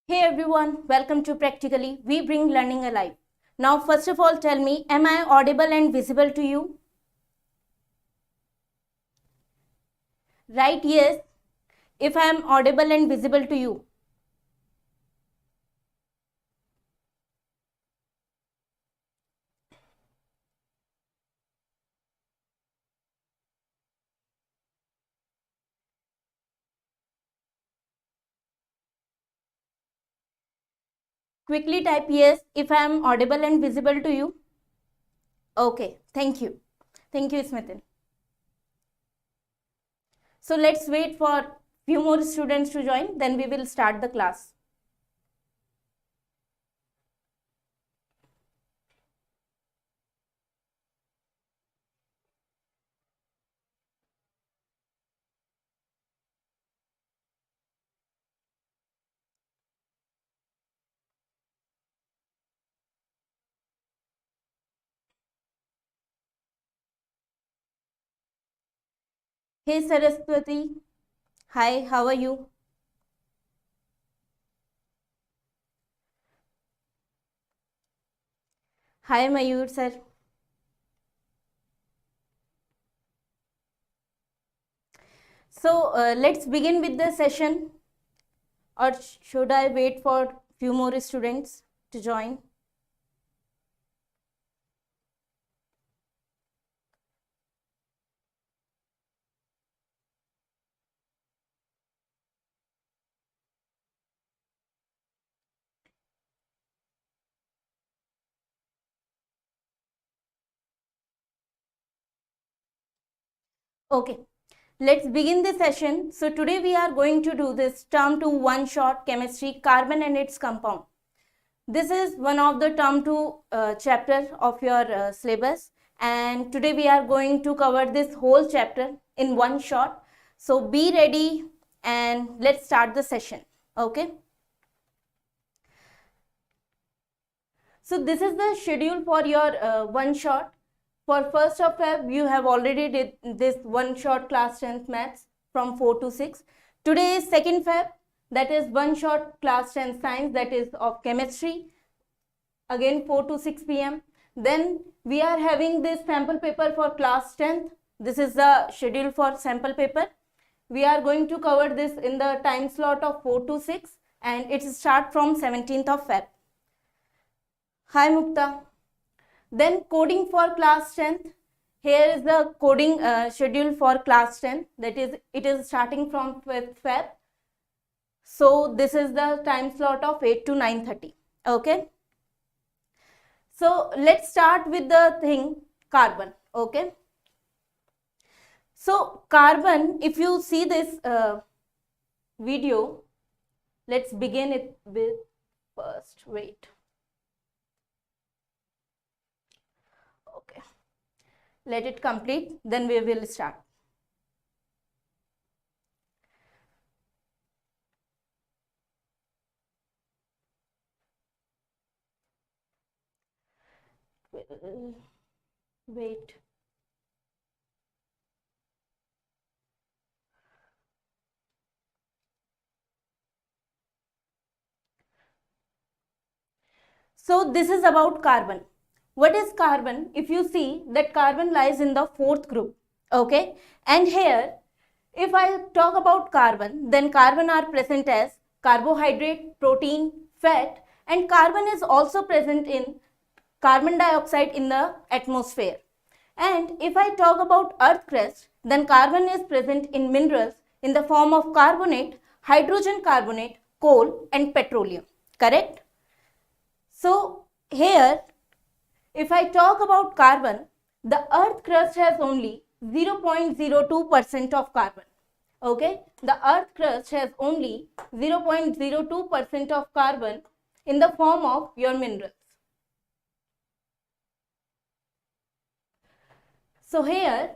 Hey everyone, welcome to Practically. We bring learning alive. Now, first of all, tell me, am I audible and visible to you? Right, yes, if I am audible and visible to you. Quickly type yes if I am audible and visible to you. Okay, thank you. Thank you, Smithin. So let's wait for few more students to join, then we will start the class. Hey Saraswati, hi, how are you? Hi Mayur sir. So let's begin with the session, or should I wait for few more students to join? Okay, let's begin the session. So today we are going to do this term 2 one shot chemistry, carbon and its compound. This is one of the term 2 chapter of your syllabus, and today we are going to cover this whole chapter in one shot. So be ready and let's start the session. Okay. So this is the schedule for your one shot. For 1st of Feb, you have already did this one shot class 10th maths from 4 to 6. Today is 2nd Feb, that is one shot class 10 science, that is of chemistry, again 4 to 6 p.m. Then we are having this sample paper for class 10th. This is the schedule for sample paper. We are going to cover this in the time slot of 4 to 6 and it start from 17th of Feb. Hi Mukta. Then coding for class 10th. Here is the coding schedule for class 10. That is, it is starting from 5th Feb. So this is the time slot of 8 to 9:30. Okay. So let's start with the thing carbon. Okay. So carbon, if you see this video, let's begin it with first. Wait. Okay. Let it complete, then we will start. Wait. So this is about carbon. What is carbon? If you see that carbon lies in the 4th group. Okay. And here, if I talk about carbon, then carbon are present as carbohydrate, protein, fat, and carbon is also present in carbon dioxide in the atmosphere. And if I talk about earth crust, then carbon is present in minerals in the form of carbonate, hydrogen carbonate, coal and petroleum. Correct? So here, if I talk about carbon, the earth crust has only 0.02% of carbon. Okay, the earth crust has only 0.02% of carbon in the form of your minerals. So here,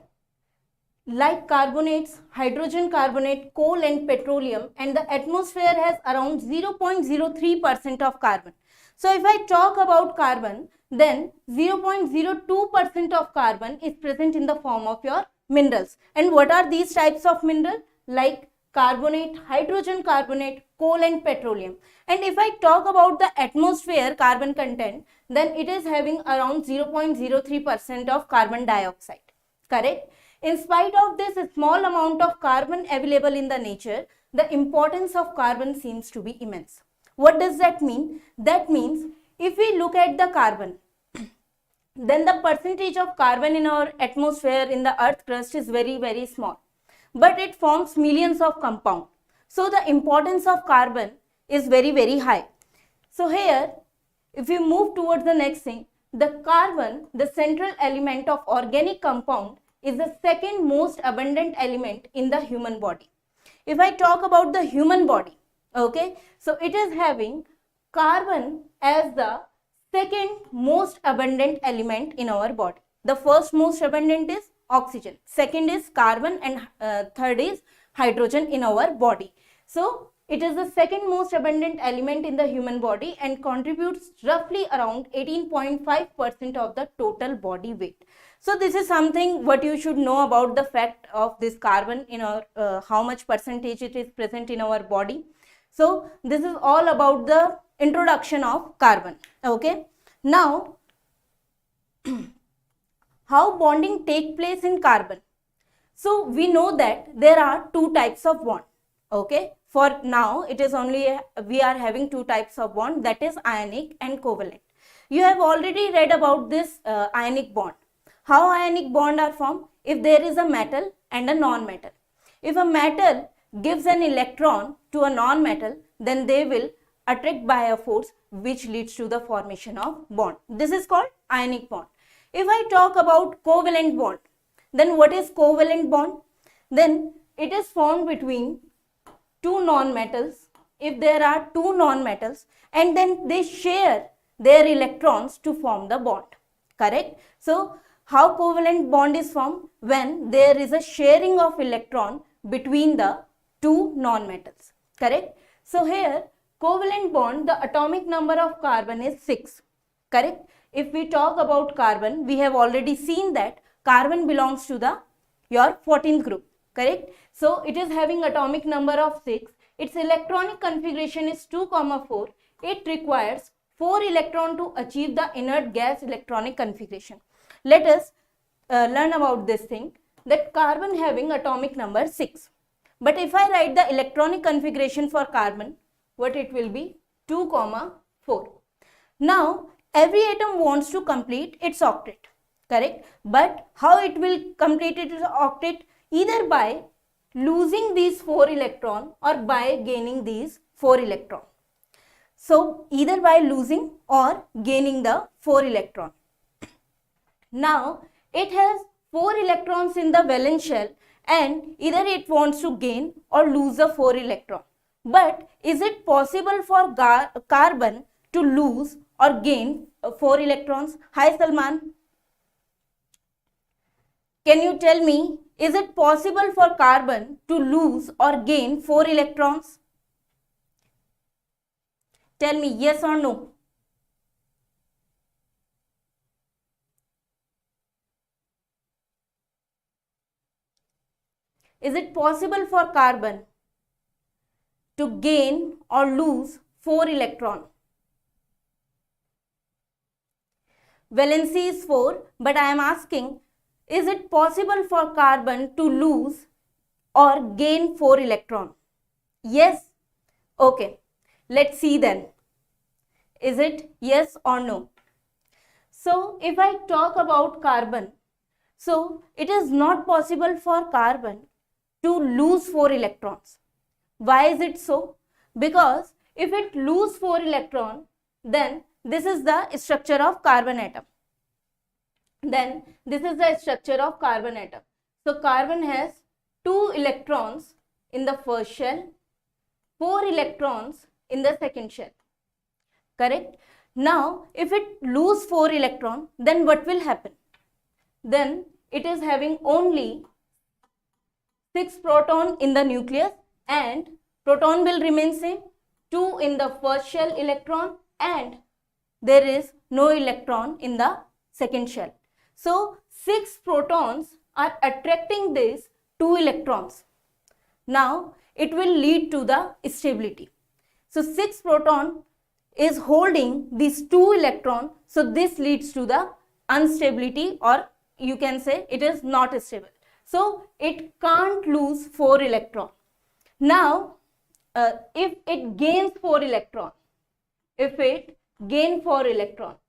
like carbonates, hydrogen carbonate, coal and petroleum, and the atmosphere has around 0.03% of carbon. So if I talk about carbon, then 0.02% of carbon is present in the form of your minerals. And what are these types of minerals? Like carbonate, hydrogen carbonate, coal and petroleum. And if I talk about the atmosphere carbon content, then it is having around 0.03% of carbon dioxide. Correct? In spite of this small amount of carbon available in the nature, the importance of carbon seems to be immense. What does that mean? That means if we look at the carbon, then the percentage of carbon in our atmosphere in the earth crust is very small. But it forms millions of compounds. So the importance of carbon is very high. So here, if we move towards the next thing, the carbon, the central element of organic compound, is the second most abundant element in the human body. If I talk about the human body, okay, so it is having carbon as the second most abundant element in our body. The first most abundant is oxygen, second is carbon, and third is hydrogen in our body. So it is the second most abundant element in the human body and contributes roughly around 18.5% of the total body weight. So this is something what you should know about the fact of this carbon in our how much percentage it is present in our body. So this is all about the introduction of carbon. Okay. Now, how bonding take place in carbon? So we know that there are two types of bond. Okay. For now, it is only we are having two types of bond, that is ionic and covalent. You have already read about this ionic bond. How ionic bond are formed? If there is a metal and a non-metal. If a metal gives an electron to a non-metal, then they will attract by a force which leads to the formation of bond. This is called ionic bond. If I talk about covalent bond, then what is covalent bond? Then it is formed between two non-metals. If there are two non-metals and then they share their electrons to form the bond. Correct? So how covalent bond is formed? When there is a sharing of electron between the two non-metals. Correct? So here covalent bond, the atomic number of carbon is 6. Correct? If we talk about carbon, we have already seen that carbon belongs to the your 14th group. Correct? So it is having atomic number of 6. Its electronic configuration is 2, 4. It requires 4 electrons to achieve the inert gas electronic configuration. Let us learn about this thing, that carbon having atomic number 6. But if I write the electronic configuration for carbon, what it will be? 2, 4. Now, every atom wants to complete its octet. Correct? But how it will complete its octet? Either by losing these 4 electrons or by gaining these 4 electrons. So, either by losing or gaining the 4 electrons. Now, it has 4 electrons in the valence shell and either it wants to gain or lose the 4 electron. But is it possible for carbon to lose or gain 4 electrons? Hi Salman. Can you tell me, is it possible for carbon to lose or gain 4 electrons? Tell me yes or no. Is it possible for carbon to gain or lose 4 electrons? Valency is 4, but I am asking, is it possible for carbon to lose or gain 4 electrons? Yes? Okay. Let's see then. Is it yes or no? So, if I talk about carbon, so it is not possible for carbon to lose 4 electrons. Why is it so? Because if it lose 4 electrons, then this is the structure of carbon atom. Then this is the structure of carbon atom. So carbon has 2 electrons in the first shell, 4 electrons in the second shell. Correct? Now if it lose 4 electrons, then what will happen? Then it is having only 6 proton in the nucleus and proton will remain same, 2 in the first shell electron and there is no electron in the second shell. So 6 protons are attracting these 2 electrons. Now it will lead to the stability. So 6 proton is holding these 2 electrons. So this leads to the instability, or you can say it is not stable. So it can't lose 4 electrons. Now if it gains 4 electrons,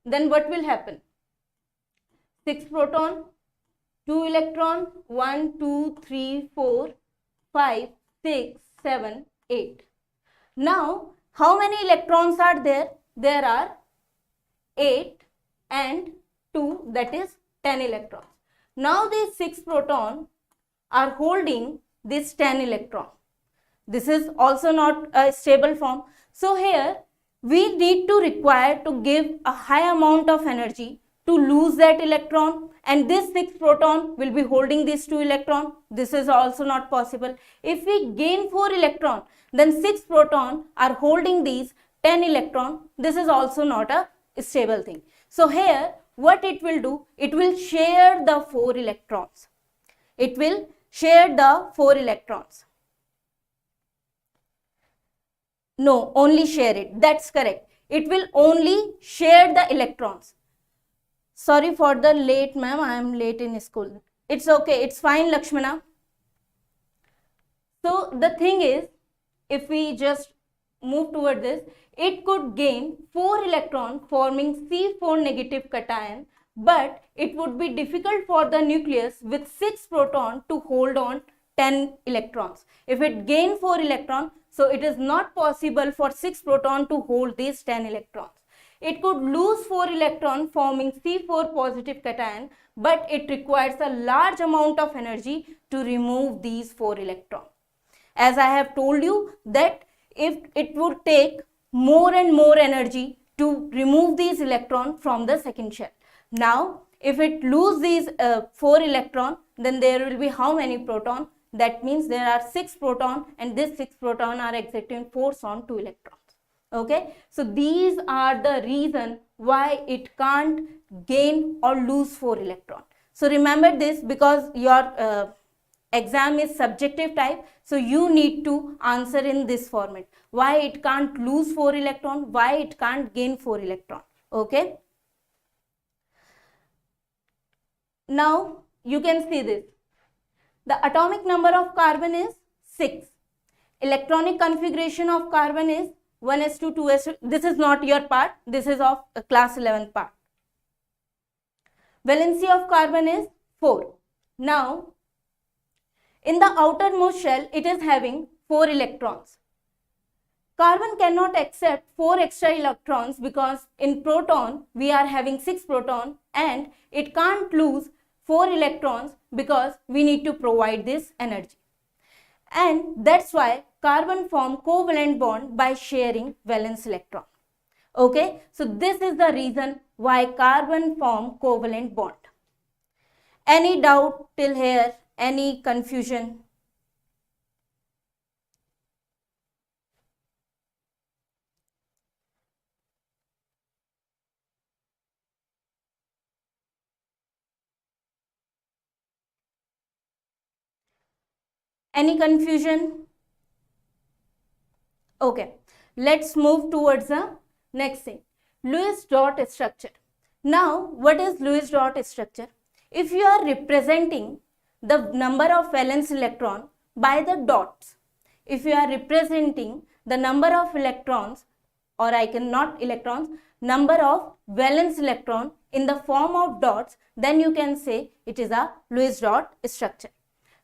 then what will happen? 6 proton, 2 electron, 1, 2, 3, 4, 5, 6, 7, 8. Now, how many electrons are there? There are 8 and 2, that is 10 electrons. Now, these 6 protons are holding this 10 electron. This is also not a stable form. So, here we need to require to give a high amount of energy to lose that electron, and this 6 proton will be holding these 2 electron. This is also not possible. If we gain 4 electron, then 6 proton are holding these 10 electron. This is also not a stable thing. So here what it will do, it will share the 4 electrons. It will share the 4 electrons. No, only share it. That's correct. It will only share the electrons. Sorry for the late, ma'am. I am late in school. It's okay. It's fine, Lakshmana. So the thing is, if we just move toward this, it could gain 4 electrons forming C4 negative cation, but it would be difficult for the nucleus with 6 protons to hold on 10 electrons. If it gain 4 electrons, so it is not possible for 6 protons to hold these 10 electrons. It could lose 4 electrons forming C4 positive cation, but it requires a large amount of energy to remove these 4 electrons. As I have told you that if it would take more and more energy to remove these electrons from the second shell. Now, if it lose these 4 electrons, then there will be how many protons? That means there are 6 protons, and these 6 protons are exerting force on 2 electrons. Okay, so these are the reason why it can't gain or lose 4 electrons. So remember this, because your exam is subjective type, so you need to answer in this format. Why it can't lose 4 electrons, why it can't gain 4 electrons. Okay. Now you can see this. The atomic number of carbon is 6. Electronic configuration of carbon is 1s2, 2s2. This is not your part. This is of class 11 part. Valency of carbon is 4. Now, in the outermost shell, it is having 4 electrons. Carbon cannot accept 4 extra electrons because in proton, we are having 6 protons, and it can't lose 4 electrons because we need to provide this energy. And that's why carbon form covalent bond by sharing valence electron. Okay, so this is the reason why carbon form covalent bond. Any doubt till here? Any confusion? Any confusion? Okay, let's move towards the next thing. Lewis dot structure. Now, what is Lewis dot structure? If you are representing the number of valence electron by the dots, if you are representing the number of electrons, or number of valence electron in the form of dots, then you can say it is a Lewis dot structure.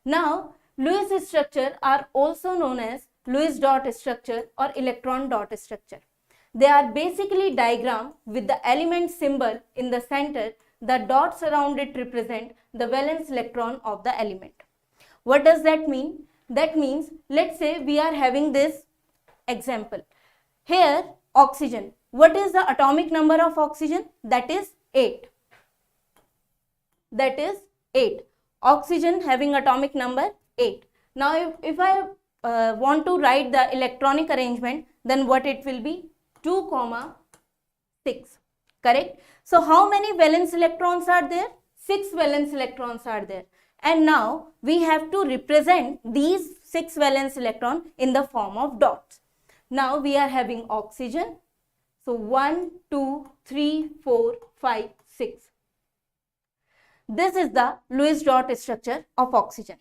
Now, Lewis structure are also known as Lewis dot structure or electron dot structure. They are basically diagram with the element symbol in the center. The dots around it represent the valence electron of the element. What does that mean? That means, let's say we are having this example. Here, oxygen. What is the atomic number of oxygen? That is 8. That is 8. Oxygen having atomic number 8. Now, if I want to write the electronic arrangement, then what it will be? 2, 6. Correct? So, how many valence electrons are there? 6 valence electrons are there. And now, we have to represent these 6 valence electrons in the form of dots. Now we are having oxygen. So 1, 2, 3, 4, 5, 6. This is the Lewis dot structure of oxygen.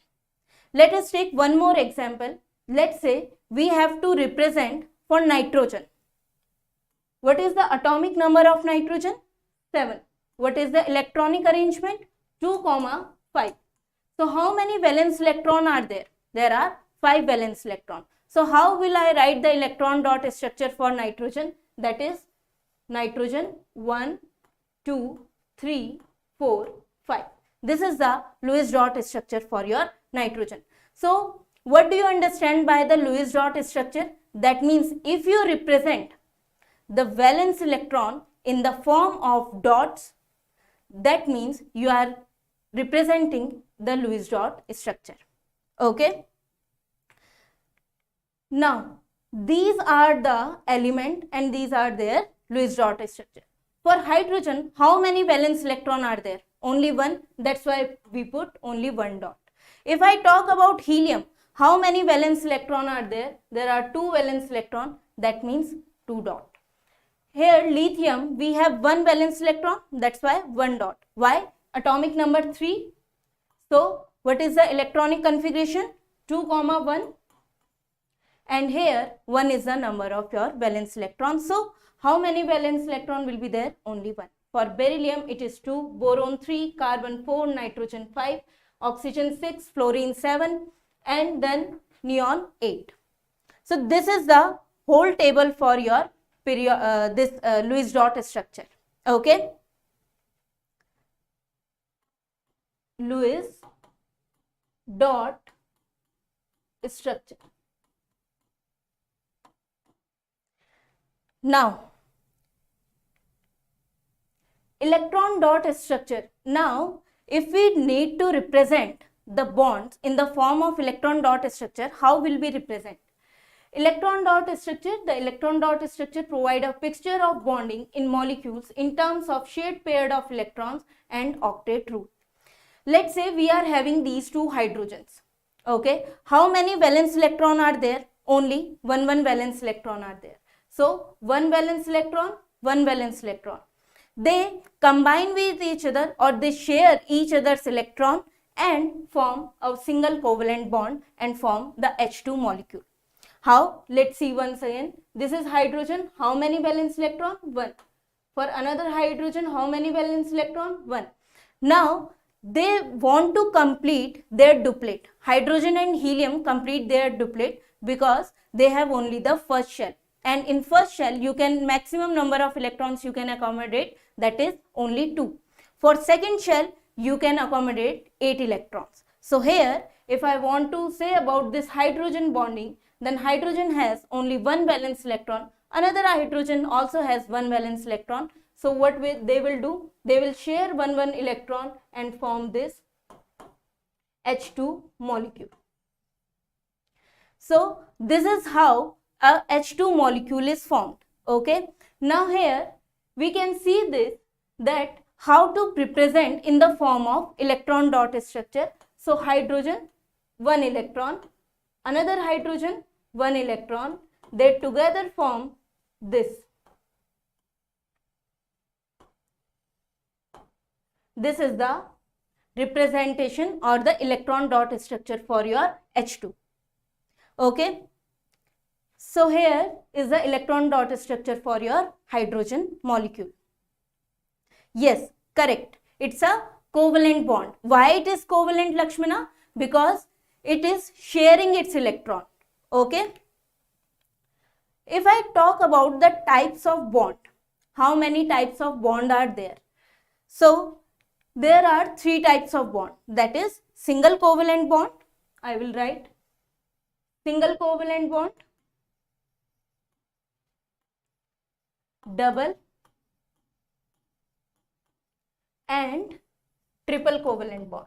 Let us take one more example. Let's say we have to represent for nitrogen. What is the atomic number of nitrogen? 7. What is the electronic arrangement? 2, 5. So how many valence electron are there? There are 5 valence electron. So how will I write the electron dot structure for nitrogen? That is nitrogen 1, 2, 3, 4, 5. This is the Lewis dot structure for your nitrogen. So what do you understand by the Lewis dot structure? That means if you represent the valence electron in the form of dots, that means you are representing the Lewis dot structure. Okay. Now these are the element and these are their Lewis dot structure. For hydrogen, how many valence electron are there? Only one. That's why we put only one dot. If I talk about helium, how many valence electron are there? There are 2 valence electron. That means 2 dot. Here lithium, we have 1 valence electron. That's why 1 dot. Why? Atomic number 3. So what is the electronic configuration? 2, 1. And here 1 is the number of your valence electrons. So how many valence electron will be there? Only 1. For beryllium it is 2, boron 3, carbon 4, nitrogen 5, oxygen 6, fluorine 7 and then neon 8. So this is the whole table for your Lewis dot structure. Okay. Lewis dot structure. Now electron dot structure. Now if we need to represent the bonds in the form of electron dot structure, how will we represent? Electron dot structure, the electron dot structure provide a picture of bonding in molecules in terms of shared pair of electrons and octet rule. Let's say we are having these 2 hydrogens. Okay, how many valence electron are there? Only 1 valence electron are there. So 1 valence electron, 1 valence electron. They combine with each other or they share each other's electron and form a single covalent bond and form the H2 molecule. How? Let's see once again. This is hydrogen. How many valence electron? 1. For another hydrogen, how many valence electron? 1. Now they want to complete their duplet. Hydrogen and helium complete their duplet because they have only the first shell. And in first shell, you can maximum number of electrons you can accommodate, that is only 2. For second shell, you can accommodate 8 electrons. So here, if I want to say about this hydrogen bonding, then hydrogen has only 1 valence electron. Another hydrogen also has 1 valence electron. So what they will do? They will share 1 electron and form this H2 molecule. So this is how a H2 molecule is formed. Okay. Now here we can see this, that how to represent in the form of electron dot structure. So hydrogen 1 electron, another hydrogen 1 electron, they together form this. This is the representation or the electron dot structure for your H2. Okay. So here is the electron dot structure for your hydrogen molecule. Yes, correct. It's a covalent bond. Why it is covalent, Lakshmana? Because it is sharing its electron. Okay. If I talk about the types of bond, how many types of bond are there? So there are 3 types of bond. That is single covalent bond. I will write single covalent bond, double and triple covalent bond.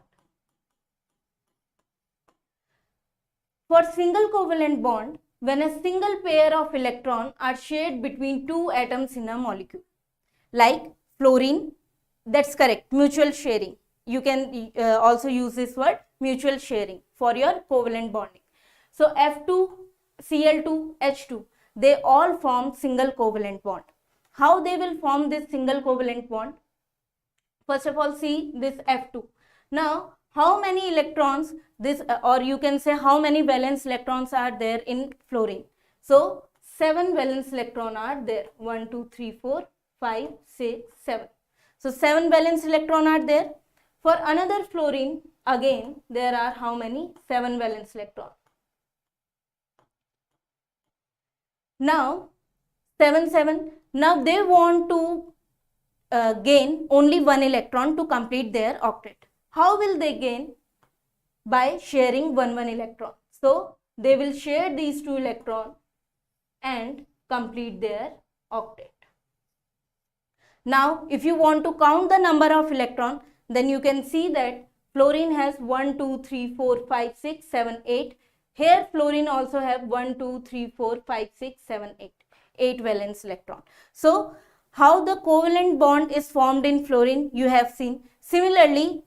For single covalent bond, when a single pair of electrons are shared between 2 atoms in a molecule, like fluorine, that's correct, mutual sharing. You can also use this word mutual sharing for your covalent bonding. So F2, Cl2, H2, they all form single covalent bond. How they will form this single covalent bond? First of all, see this F2. Now, how many electrons this, or you can say how many valence electrons are there in fluorine? So, 7 valence electrons are there. 1, 2, 3, 4, 5, 6, 7. So, 7 valence electrons are there. For another fluorine, again, there are how many? 7 valence electrons. Now, 7, 7. Now, they want to gain only 1 electron to complete their octet. How will they gain? By sharing 1 electron. So, they will share these 2 electrons and complete their octet. Now, if you want to count the number of electrons, then you can see that fluorine has 1, 2, 3, 4, 5, 6, 7, 8. Here, fluorine also have 1, 2, 3, 4, 5, 6, 7, 8. 8 valence electron. So, how the covalent bond is formed in fluorine, you have seen. Similarly,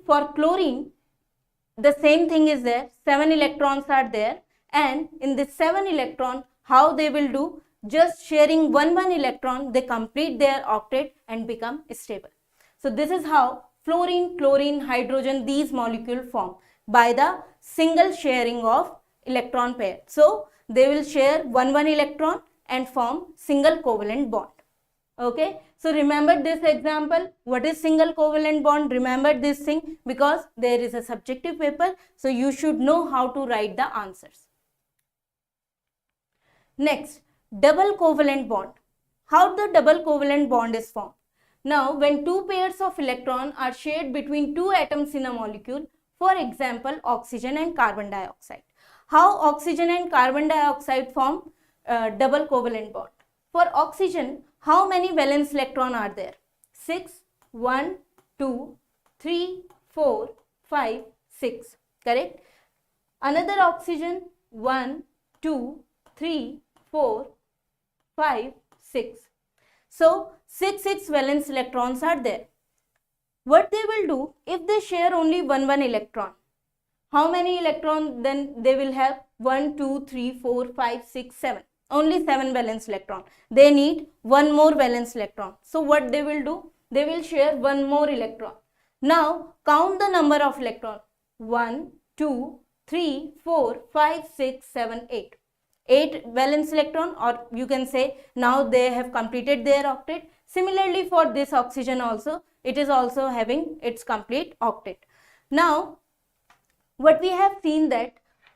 for chlorine, the same thing is there. 7 electrons are there, and in this 7 electron, how they will do? Just sharing 1 electron, they complete their octet and become stable. So this is how fluorine, chlorine, hydrogen, these molecules form by the single sharing of electron pair. So they will share 1 electron and form single covalent bond. Okay, so remember this example. What is single covalent bond? Remember this thing because there is a subjective paper, so you should know how to write the answers. Next, double covalent bond. How the double covalent bond is formed? Now, when 2 pairs of electrons are shared between 2 atoms in a molecule, for example, oxygen and carbon dioxide. How oxygen and carbon dioxide form double covalent bond? For oxygen, how many valence electrons are there? 6, 1, 2, 3, 4, 5, 6. Correct? Another oxygen, 1, 2, 3, 4, 5, 6. So, 6 valence electrons are there. What they will do, if they share only 1 electron, how many electrons then they will have? 1, 2, 3, 4, 5, 6, 7. Only 7 valence electron. They need 1 more valence electron. So what they will do? They will share 1 more electron. Now count the number of electrons. 1, 2, 3, 4, 5, 6, 7, 8. 8 valence electron, or you can say now they have completed their octet. Similarly for this oxygen also, it is also having its complete octet. Now what we have seen that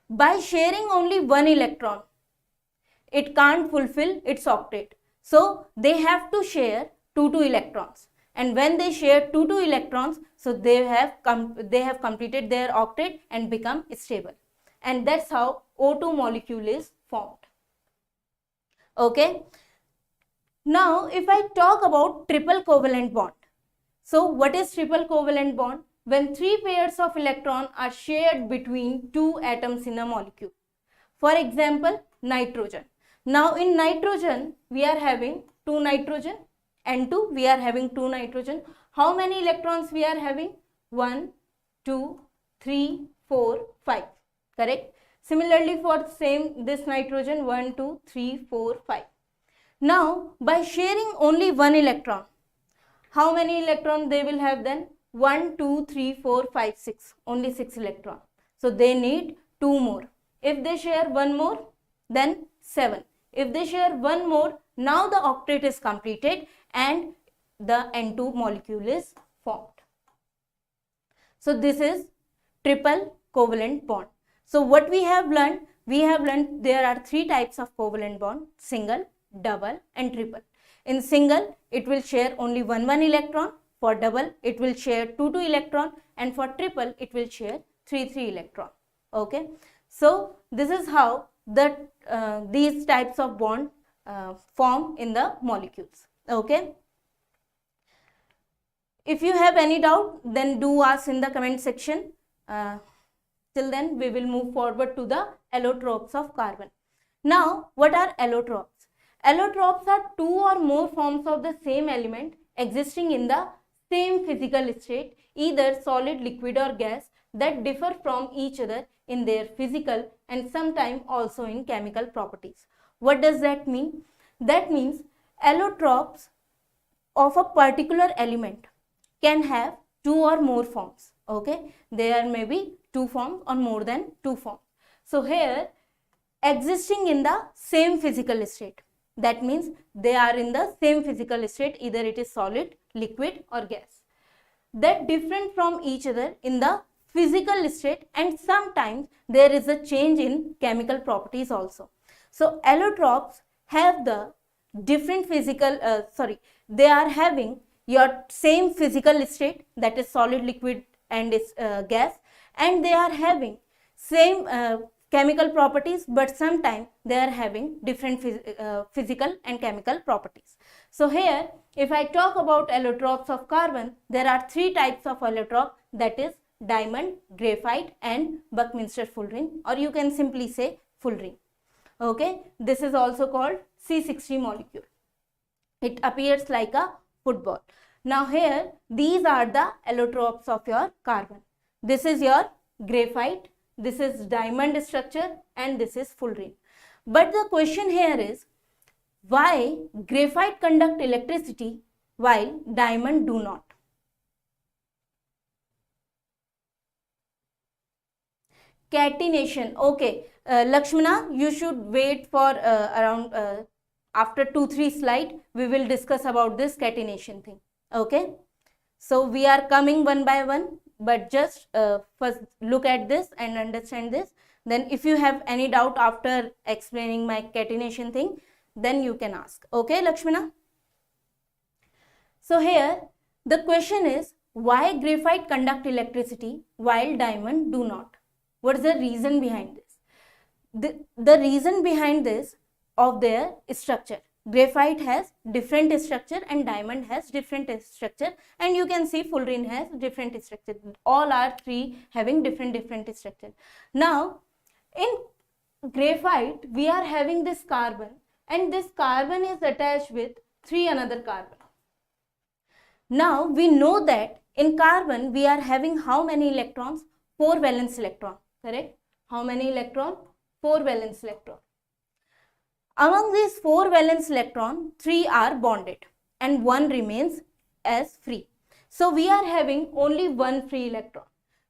by sharing only 1 electron, it can't fulfill its octet. So they have to share 2 electrons. And when they share 2 electrons, so they have completed their octet and become stable. And that's how O2 molecule is formed. Okay. Now if I talk about triple covalent bond. So what is triple covalent bond? When 3 pairs of electrons are shared between 2 atoms in a molecule. For example, nitrogen. Now in nitrogen, we are having 2 nitrogen, N2, we are having 2 nitrogen. How many electrons we are having? 1, 2, 3, 4, 5. Correct? Similarly for same this nitrogen, 1, 2, 3, 4, 5. Now by sharing only 1 electron, how many electrons they will have then? 1, 2, 3, 4, 5, 6. Only 6 electrons. So they need 2 more. If they share 1 more, then 7. If they share 1 more, now the octet is completed and the N2 molecule is formed. So this is triple covalent bond. So what we have learned? We have learned there are 3 types of covalent bond: single, double and triple. In single, it will share only 1 electron. For double, it will share 2 electron, and for triple, it will share 3 electron. Okay. So this is how these types of bond form in the molecules. Okay. If you have any doubt, then do ask in the comment section. Till then, we will move forward to the allotropes of carbon. Now, what are allotropes? Allotropes are 2 or more forms of the same element existing in the same physical state, either solid, liquid or gas, that differ from each other in their physical and sometimes also in chemical properties. What does that mean? That means allotropes of a particular element can have two or more forms. Okay, there may be two forms or more than two forms. So here, existing in the same physical state. That means they are in the same physical state, either it is solid, liquid or gas. That different from each other in the physical state, and sometimes there is a change in chemical properties also. So allotropes have the different physical, they are having your same physical state, that is solid, liquid and gas, and they are having same chemical properties, but sometimes they are having different physical and chemical properties. So here, if I talk about allotropes of carbon, there are three types of allotrope, that is diamond, graphite and Buckminster fullerene, or you can simply say fullerene. Okay, this is also called C60 molecule. It appears like a football. Now here, these are the allotropes of your carbon. This is your graphite, this is diamond structure and this is fullerene. But the question here is, why graphite conduct electricity while diamond do not? Catenation. Okay, Lakshmana, you should wait for around after 2-3 slides. We will discuss about this catenation thing. Okay, so we are coming one by one, but just first look at this and understand this. Then if you have any doubt after explaining my catenation thing, then you can ask. Okay, Lakshmana? So here the question is, why graphite conduct electricity while diamond do not? What is the reason behind this? The reason behind this of their structure. Graphite has different structure and diamond has different structure, and you can see fullerene has different structure. All are three having different structure. Now in graphite we are having this carbon, and this carbon is attached with three another carbon. Now we know that in carbon we are having how many electrons? 4 valence electron, correct? How many electron? 4 valence electron. Among these 4 valence electron, 3 are bonded and 1 remains as free. So we are having only 1 free electron.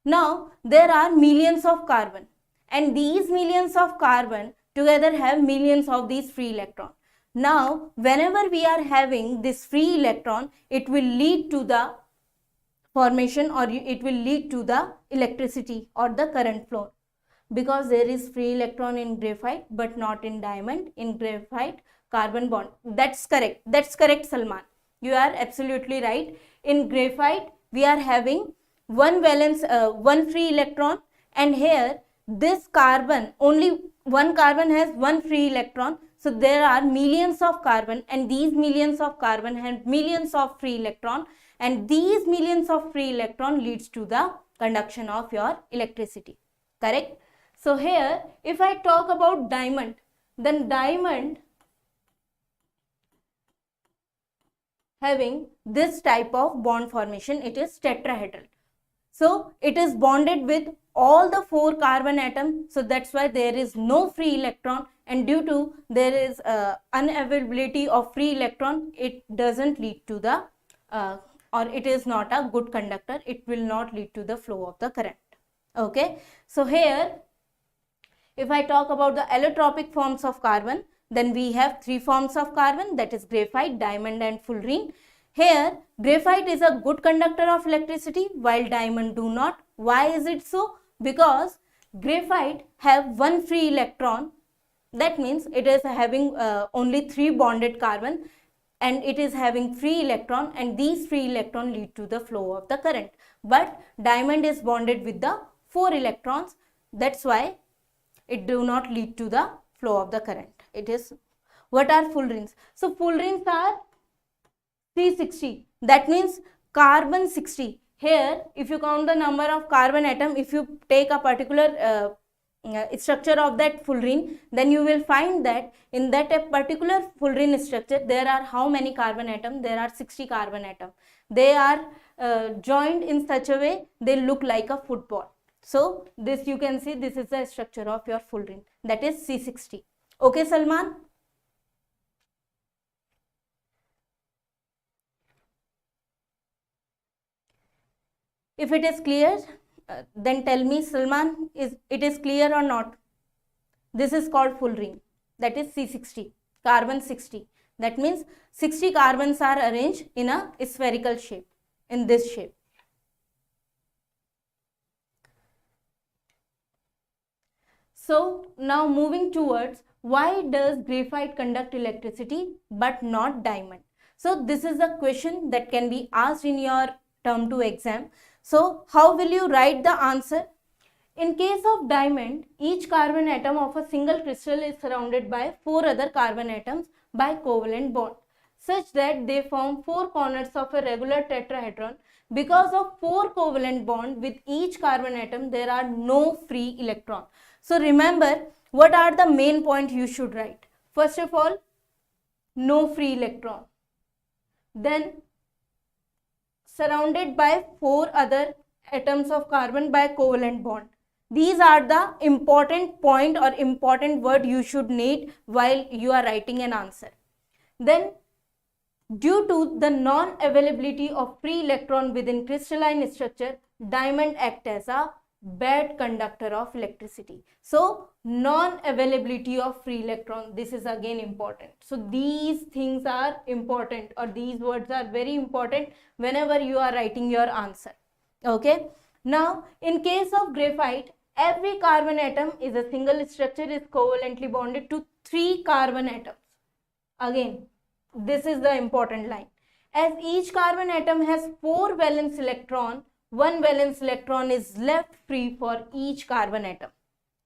Now there are millions of carbon, and these millions of carbon together have millions of these free electrons. Now whenever we are having this free electron, it will lead to the formation, or it will lead to the electricity or the current flow. Because there is free electron in graphite but not in diamond. In graphite, carbon bond. That's correct. That's correct, Salman. You are absolutely right. In graphite, we are having 1 valence, 1 free electron, and here this carbon, only 1 carbon has 1 free electron. So there are millions of carbon, and these millions of carbon have millions of free electron, and these millions of free electron leads to the conduction of your electricity. Correct? So here, if I talk about diamond, then diamond having this type of bond formation, it is tetrahedral. So it is bonded with all the 4 carbon atoms. So that's why there is no free electron, and due to there is unavailability of free electron, it doesn't lead to the or it is not a good conductor. It will not lead to the flow of the current. Okay. So here, if I talk about the allotropic forms of carbon, then we have 3 forms of carbon, that is graphite, diamond and fullerene. Here, graphite is a good conductor of electricity while diamond do not. Why is it so? Because graphite have 1 free electron. That means it is having only 3 bonded carbon, and it is having free electron, and these free electron lead to the flow of the current. But diamond is bonded with the 4 electrons. That's why it do not lead to the flow of the current. It is, what are fullerenes? So fullerenes are C60. That means carbon 60. Here, if you count the number of carbon atom, if you take a particular structure of that fullerene, then you will find that in that a particular fullerene structure, there are how many carbon atoms? There are 60 carbon atoms. They are joined in such a way, they look like a football. So this you can see, this is the structure of your full ring, that is C60. Okay, Salman? If it is clear, then tell me, Salman, is it is clear or not? This is called full ring, that is C60, carbon 60. That means 60 carbons are arranged in a spherical shape, in this shape. So now moving towards, why does graphite conduct electricity but not diamond? So this is a question that can be asked in your term 2 exam. So how will you write the answer? In case of diamond, each carbon atom of a single crystal is surrounded by 4 other carbon atoms by covalent bond, such that they form 4 corners of a regular tetrahedron. Because of 4 covalent bond with each carbon atom, there are no free electrons. So remember, what are the main points you should write? First of all, no free electron. Then surrounded by 4 other atoms of carbon by covalent bond. These are the important point or important word you should need while you are writing an answer. Then, due to the non-availability of free electron within crystalline structure, diamond act as a bad conductor of electricity. So, non-availability of free electron, this is again important. So, these things are important, or these words are very important whenever you are writing your answer. Okay. Now, in case of graphite, every carbon atom is a single structure, is covalently bonded to 3 carbon atoms. Again, this is the important line. As each carbon atom has 4 valence electron, 1 valence electron is left free for each carbon atom.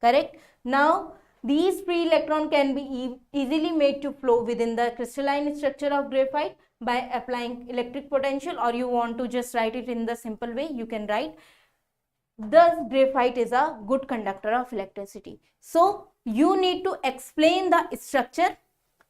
Correct? Now, these free electron can be easily made to flow within the crystalline structure of graphite by applying electric potential, or you want to just write it in the simple way, you can write, thus graphite is a good conductor of electricity. So you need to explain the structure,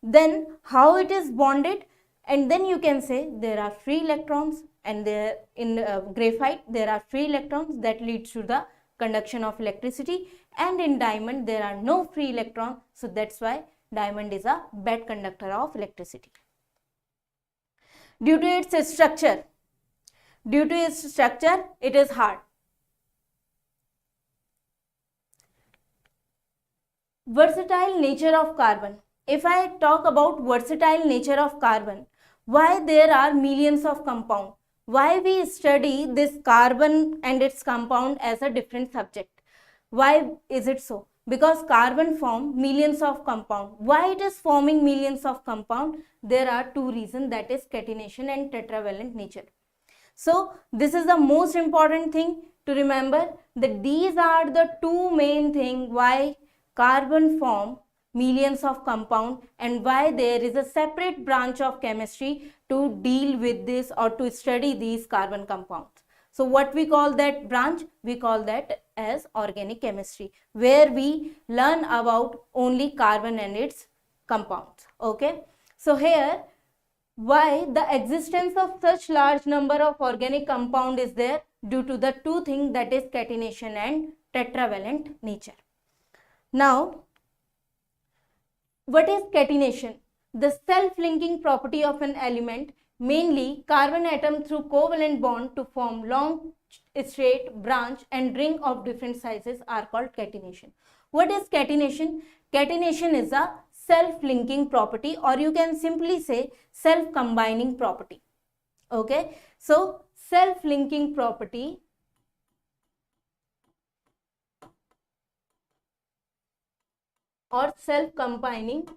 then how it is bonded, and then you can say there are free electrons, and there in graphite there are free electrons that leads to the conduction of electricity, and in diamond there are no free electrons, so that's why diamond is a bad conductor of electricity. Due to its structure, it is hard. Versatile nature of carbon. If I talk about versatile nature of carbon, why there are millions of compounds? Why we study this carbon and its compound as a different subject? Why is it so? Because carbon form millions of compounds. Why it is forming millions of compounds? There are 2 reasons, that is catenation and tetravalent nature. So this is the most important thing to remember, that these are the 2 main things why carbon form millions of compounds, and why there is a separate branch of chemistry to deal with this or to study these carbon compounds. So what we call that branch? We call that as organic chemistry, where we learn about only carbon and its compounds. Okay. So here, why the existence of such large number of organic compound is there? Due to the 2 things, that is catenation and tetravalent nature. Now, what is catenation? The self-linking property of an element, mainly carbon atom through covalent bond to form long, straight, branch and ring of different sizes are called catenation. What is catenation? Catenation is a self-linking property, or you can simply say self-combining property. Okay. So, self-linking property or self-combining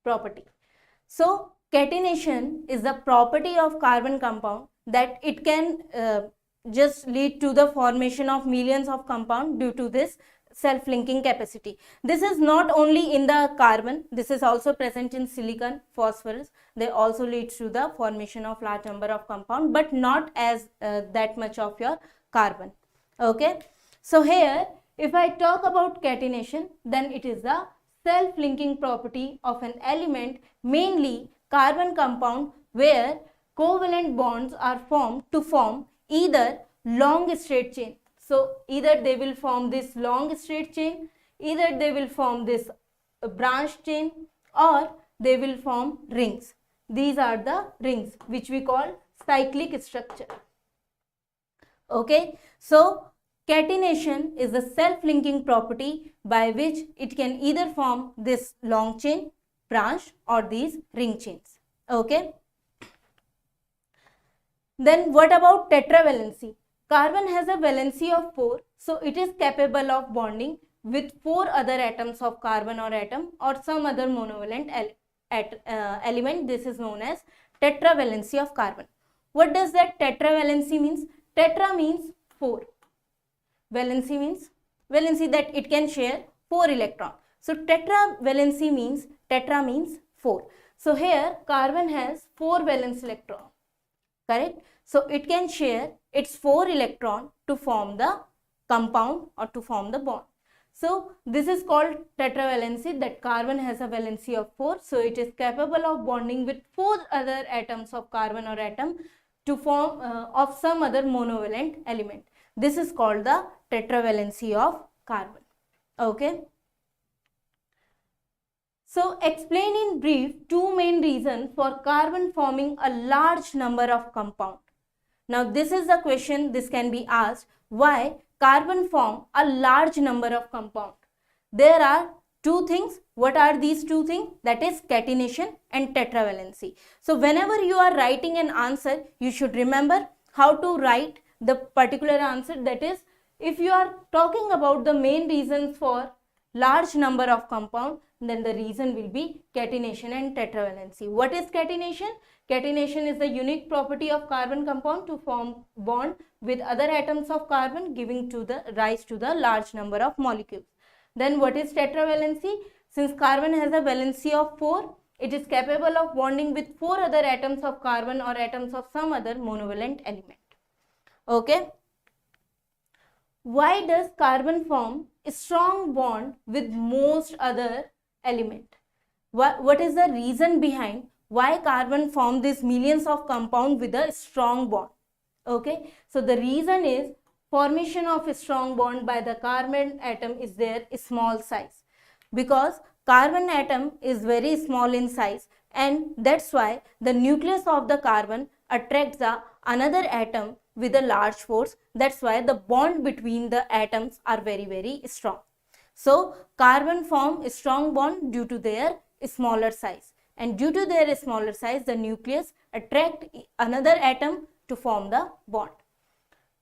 property. So catenation is the property of carbon compound that it can just lead to the formation of millions of compounds due to this self-linking capacity. This is not only in the carbon, this is also present in silicon, phosphorus. They also leads to the formation of large number of compound, but not as that much of your carbon. Okay. So here, if I talk about catenation, then it is the self-linking property of an element, mainly carbon compound where covalent bonds are formed to form either long straight chain. So either they will form this long straight chain, either they will form this branch chain, or they will form rings. These are the rings which we call cyclic structure. Okay, so catenation is the self-linking property by which it can either form this long chain, branch, or these ring chains. Okay. Then what about tetravalency? Carbon has a valency of 4, so it is capable of bonding with 4 other atoms of carbon or atom or some other monovalent element. This is known as tetravalency of carbon. What does that tetravalency means? Tetra means 4. Valency means valency that it can share 4 electrons. So tetravalency means tetra means 4. So here carbon has 4 valence electron. Correct? So it can share its 4 electron to form the compound or to form the bond. So this is called tetravalency, that carbon has a valency of 4. So it is capable of bonding with 4 other atoms of carbon or atom to form of some other monovalent element. This is called the tetravalency of carbon. Okay. So explain in brief 2 main reasons for carbon forming a large number of compounds. Now this is the question, this can be asked, why carbon form a large number of compounds? There are 2 things. What are these 2 things? That is catenation and tetravalency. So whenever you are writing an answer, you should remember how to write the particular answer. That is, if you are talking about the main reasons for large number of compound, then the reason will be catenation and tetravalency. What is catenation? Catenation is the unique property of carbon compound to form bond with other atoms of carbon, giving to the rise to the large number of molecules. Then what is tetravalency? Since carbon has a valency of 4, it is capable of bonding with 4 other atoms of carbon or atoms of some other monovalent element. Okay. Why does carbon form a strong bond with most other element? What is the reason behind why carbon form these millions of compound with a strong bond? Okay, so the reason is formation of a strong bond by the carbon atom is their small size, because carbon atom is very small in size, and that's why the nucleus of the carbon attracts the another atom with a large force. That's why the bond between the atoms are very strong. So carbon form a strong bond due to their smaller size, and due to their smaller size the nucleus attract another atom to form the bond.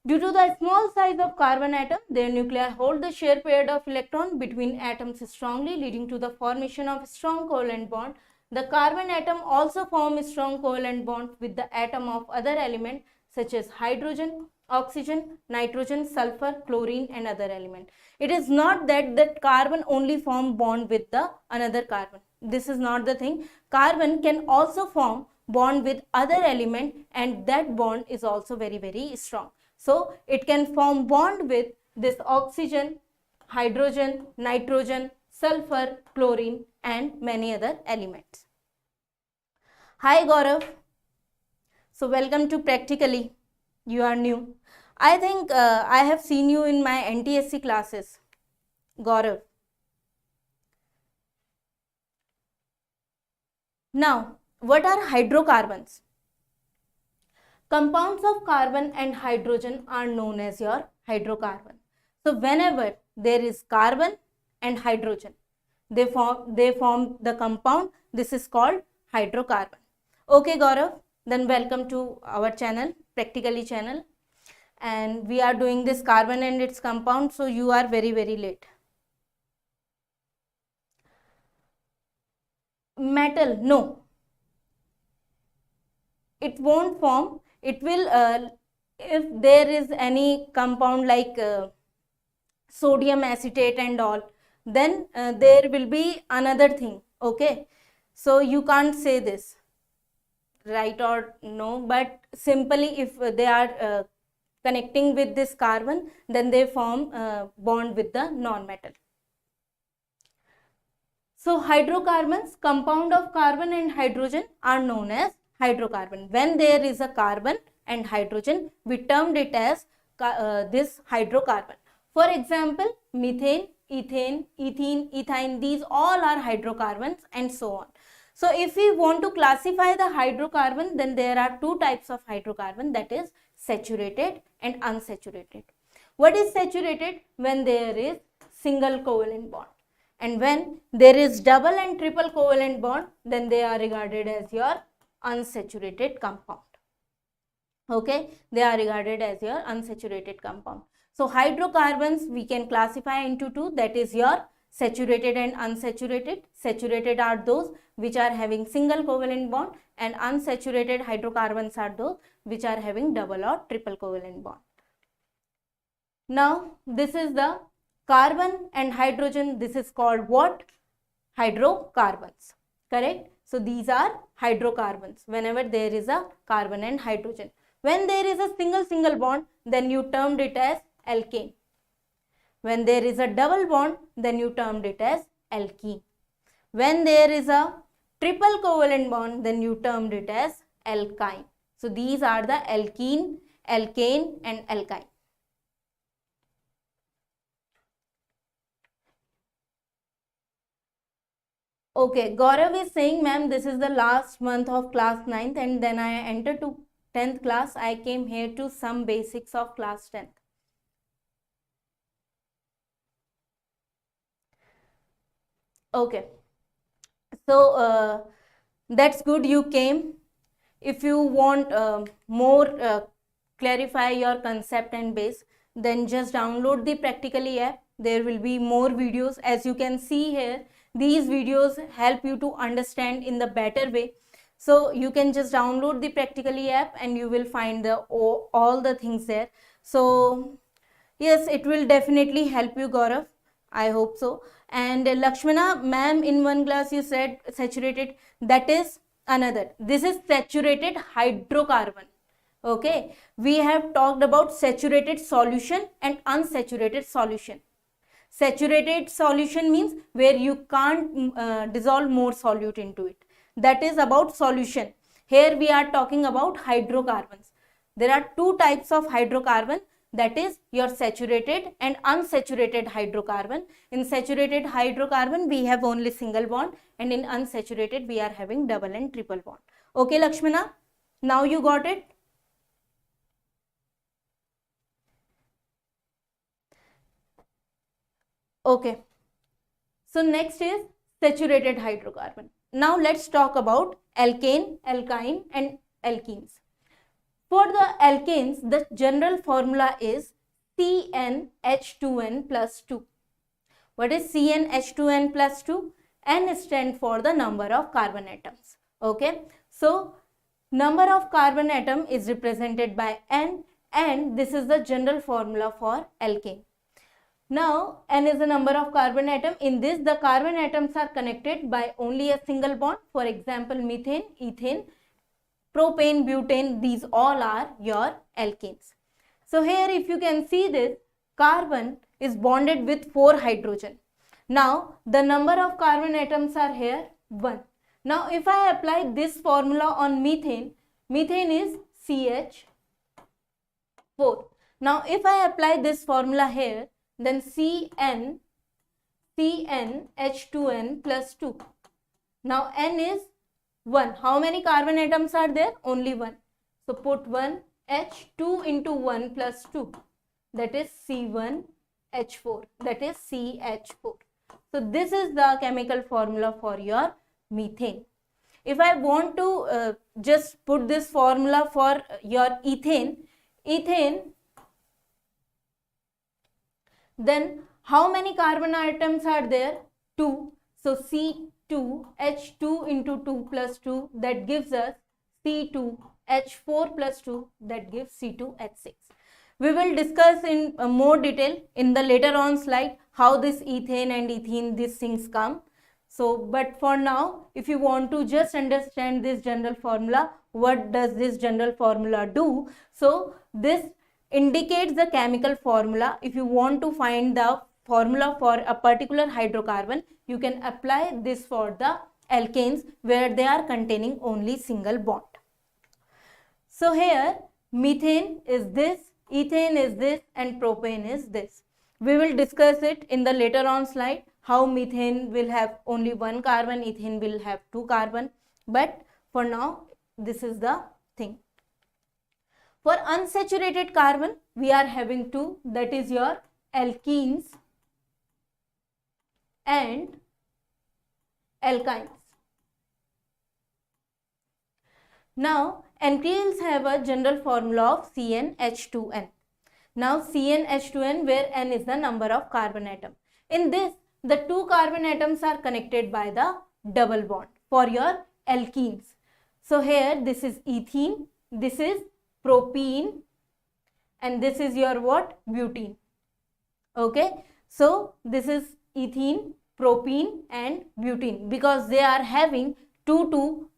Due to the small size of carbon atom, their nuclei hold the shared pair of electron between atoms strongly, leading to the formation of strong covalent bond. The carbon atom also forms a strong covalent bond with the atom of other element such as hydrogen, oxygen, nitrogen, sulfur, chlorine, and other element. It is not that carbon only form bond with the another carbon. This is not the thing. Carbon can also form bond with other element, and that bond is also very strong. So it can form bond with this oxygen, hydrogen, nitrogen, sulfur, chlorine, and many other elements. Hi Gaurav. So welcome to Practically. You are new. I think I have seen you in my NTSC classes, Gaurav. Now, what are hydrocarbons? Compounds of carbon and hydrogen are known as your hydrocarbon. So whenever there is carbon and hydrogen, they form the compound. This is called hydrocarbon. Okay Gaurav, then welcome to our channel, Practically channel, and we are doing this carbon and its compound, so you are very late. Metal, no, it won't form. It will if there is any compound like sodium acetate and all, then there will be another thing. Okay, so you can't say this right or no, but simply if they are connecting with this carbon, then they form bond with the non-metal. So hydrocarbons, compound of carbon and hydrogen, are known as hydrocarbon. When there is a carbon and hydrogen, we termed it as this hydrocarbon. For example, methane, ethane, ethene, ethyne, these all are hydrocarbons and so on. So if we want to classify the hydrocarbon, then there are two types of hydrocarbon, that is saturated and unsaturated. What is saturated? When there is single covalent bond. And when there is double and triple covalent bond, then they are regarded as your unsaturated compound. Okay, they are regarded as your unsaturated compound. So hydrocarbons we can classify into two, that is your saturated and unsaturated. Saturated are those which are having single covalent bond, and unsaturated hydrocarbons are those which are having double or triple covalent bond. Now this is the carbon and hydrogen. This is called what? Hydrocarbons. Correct? So these are hydrocarbons whenever there is a carbon and hydrogen. When there is a single bond, then you termed it as alkane. When there is a double bond, then you termed it as alkene. When there is a triple covalent bond, then you termed it as alkyne. So these are the alkene, alkane and alkyne. Okay, Gaurav is saying, ma'am, this is the last month of class 9th and then I entered to 10th class. I came here to some basics of class 10th. Okay, so that's good you came. If you want more clarify your concept and base, then just download the Practically app. There will be more videos. As you can see here, these videos help you to understand in the better way. So you can just download the Practically app and you will find the all the things there. So yes, it will definitely help you, Gaurav. I hope so. And Lakshmana, ma'am, in one class you said saturated. That is another. This is saturated hydrocarbon. Okay, we have talked about saturated solution and unsaturated solution. Saturated solution means where you can't dissolve more solute into it. That is about solution. Here we are talking about hydrocarbons. There are two types of hydrocarbon, that is your saturated and unsaturated hydrocarbon. In saturated hydrocarbon we have only single bond, and in unsaturated we are having double and triple bond. Okay, Lakshmana, now you got it? Okay, so next is saturated hydrocarbon. Now let's talk about alkane, alkyne and alkenes. For the alkanes, the general formula is CnH2n plus 2. What is CnH2n plus 2? N stands for the number of carbon atoms. Okay, so number of carbon atom is represented by N, and this is the general formula for alkane. Now N is the number of carbon atom. In this, the carbon atoms are connected by only a single bond. For example, methane, ethane, propane, butane, these all are your alkanes. So here if you can see this, carbon is bonded with 4 hydrogen. Now the number of carbon atoms are here 1. Now if I apply this formula on methane, methane is CH4. Now if I apply this formula here, then CnH2n plus 2. Now N is 1. How many carbon atoms are there? Only 1. So put 1 H2 into 1 plus 2. That is C1H4. That is CH4. So this is the chemical formula for your methane. If I want to just put this formula for your ethane, then how many carbon atoms are there? 2. So C2H2 into 2 plus 2, that gives us C2H4 plus 2, that gives C2H6. We will discuss in more detail in the later on slide how this ethane and ethene, these things come. So but for now, if you want to just understand this general formula, what does this general formula do? So this indicates the chemical formula. If you want to find the formula for a particular hydrocarbon, you can apply this for the alkanes where they are containing only single bond. So here methane is this, ethane is this, and propane is this. We will discuss it in the later on slide, how methane will have only one carbon, ethane will have two carbon, but for now this is the thing. For unsaturated carbon we are having two, that is your alkenes and alkynes. Now alkenes have a general formula of CnH2n. Now CnH2n, where n is the number of carbon atom. In this, the two carbon atoms are connected by the double bond for your alkenes. So here this is ethene, this is propene, and this is your what? Butene. Okay, so this is ethene, propene and butene because they are having two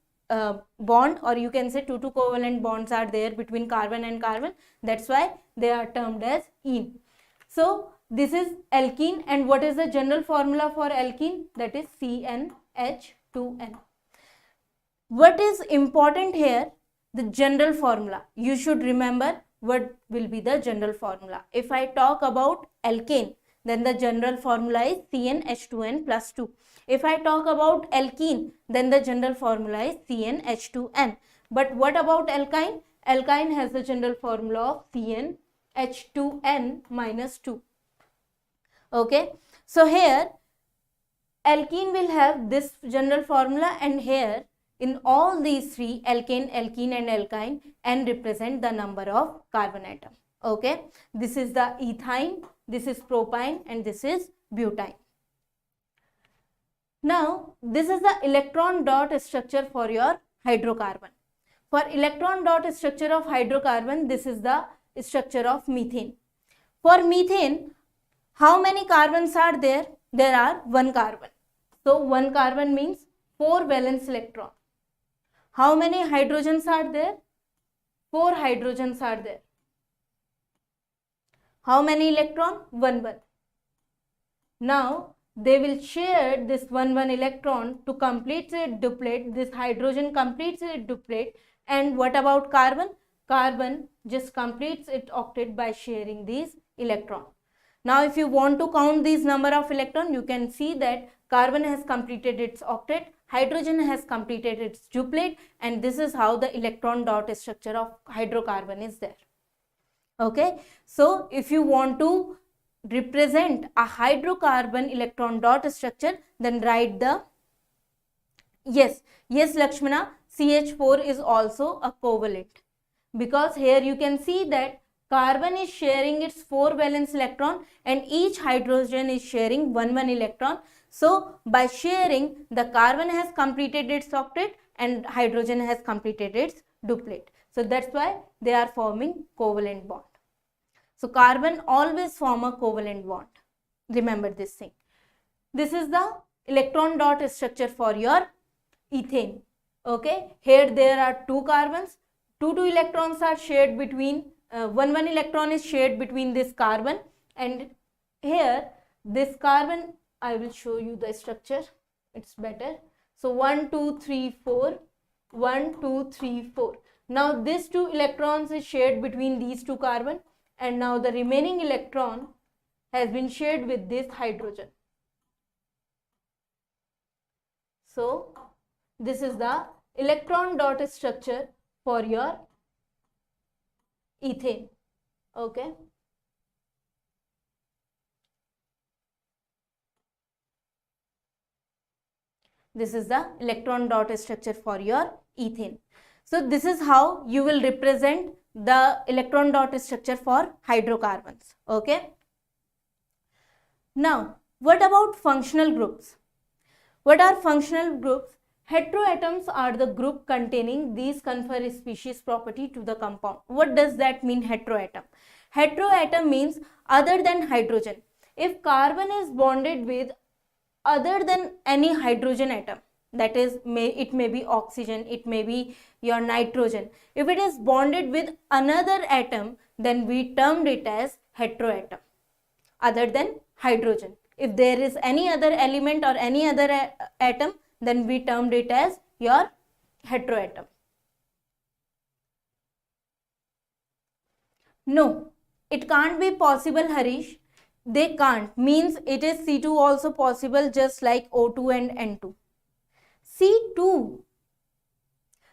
bond, or you can say two covalent bonds are there between carbon and carbon. That's why they are termed as ene. So this is alkene, and what is the general formula for alkene? That is CnH2n. What is important here? The general formula. You should remember what will be the general formula. If I talk about alkane, then the general formula is CnH2n plus 2. If I talk about alkene, then the general formula is CnH2n. But what about alkyne? Alkyne has the general formula of CnH2n minus 2. Okay, so here alkene will have this general formula, and here in all these three, alkane, alkene and alkyne, n represent the number of carbon atom. Okay, this is the ethyne, this is propyne, and this is butane. Now this is the electron dot structure for your hydrocarbon. For electron dot structure of hydrocarbon, this is the structure of methane. For methane, how many carbons are there? There are one carbon. So one carbon means 4 valence electron. How many hydrogens are there? 4 hydrogens are there. How many electron? 1 1. Now they will share this 1 1 electron to complete its duplet. This hydrogen completes its duplet. And what about carbon? Carbon just completes its octet by sharing these electrons. Now if you want to count these number of electrons, you can see that carbon has completed its octet, hydrogen has completed its duplet, and this is how the electron dot structure of hydrocarbon is there. Okay, so if you want to represent a hydrocarbon electron dot structure, then write the yes Lakshmana, CH4 is also a covalent, because here you can see that carbon is sharing its 4 valence electron and each hydrogen is sharing 1 1 electron. So by sharing, the carbon has completed its octet and hydrogen has completed its duplet. So that's why they are forming covalent bond. So carbon always form a covalent bond. Remember this thing. This is the electron dot structure for your ethane. Okay, here there are 2 carbons. 2 electrons are shared between 1 1 electron is shared between this carbon, and here this carbon, I will show you the structure, it's better. So 1 2 3 4, 1 2 3 4. Now this 2 electrons is shared between these 2 carbon, and now the remaining electron has been shared with this hydrogen. So this is the electron dot structure for your ethane. Okay, this is the electron dot structure for your ethane. So this is how you will represent the electron dot structure for hydrocarbons. Okay, now what about functional groups? What are functional groups? Heteroatoms are the group containing these confer species property to the compound. What does that mean, heteroatom? Heteroatom means other than hydrogen. If carbon is bonded with other than any hydrogen atom, that is, it may be oxygen, it may be your nitrogen. If it is bonded with another atom, then we termed it as heteroatom, other than hydrogen. If there is any other element or any other atom, then we termed it as your heteroatom. No, it can't be possible, Harish. They can't. Means it is C2 also possible, just like O2 and N2. C2.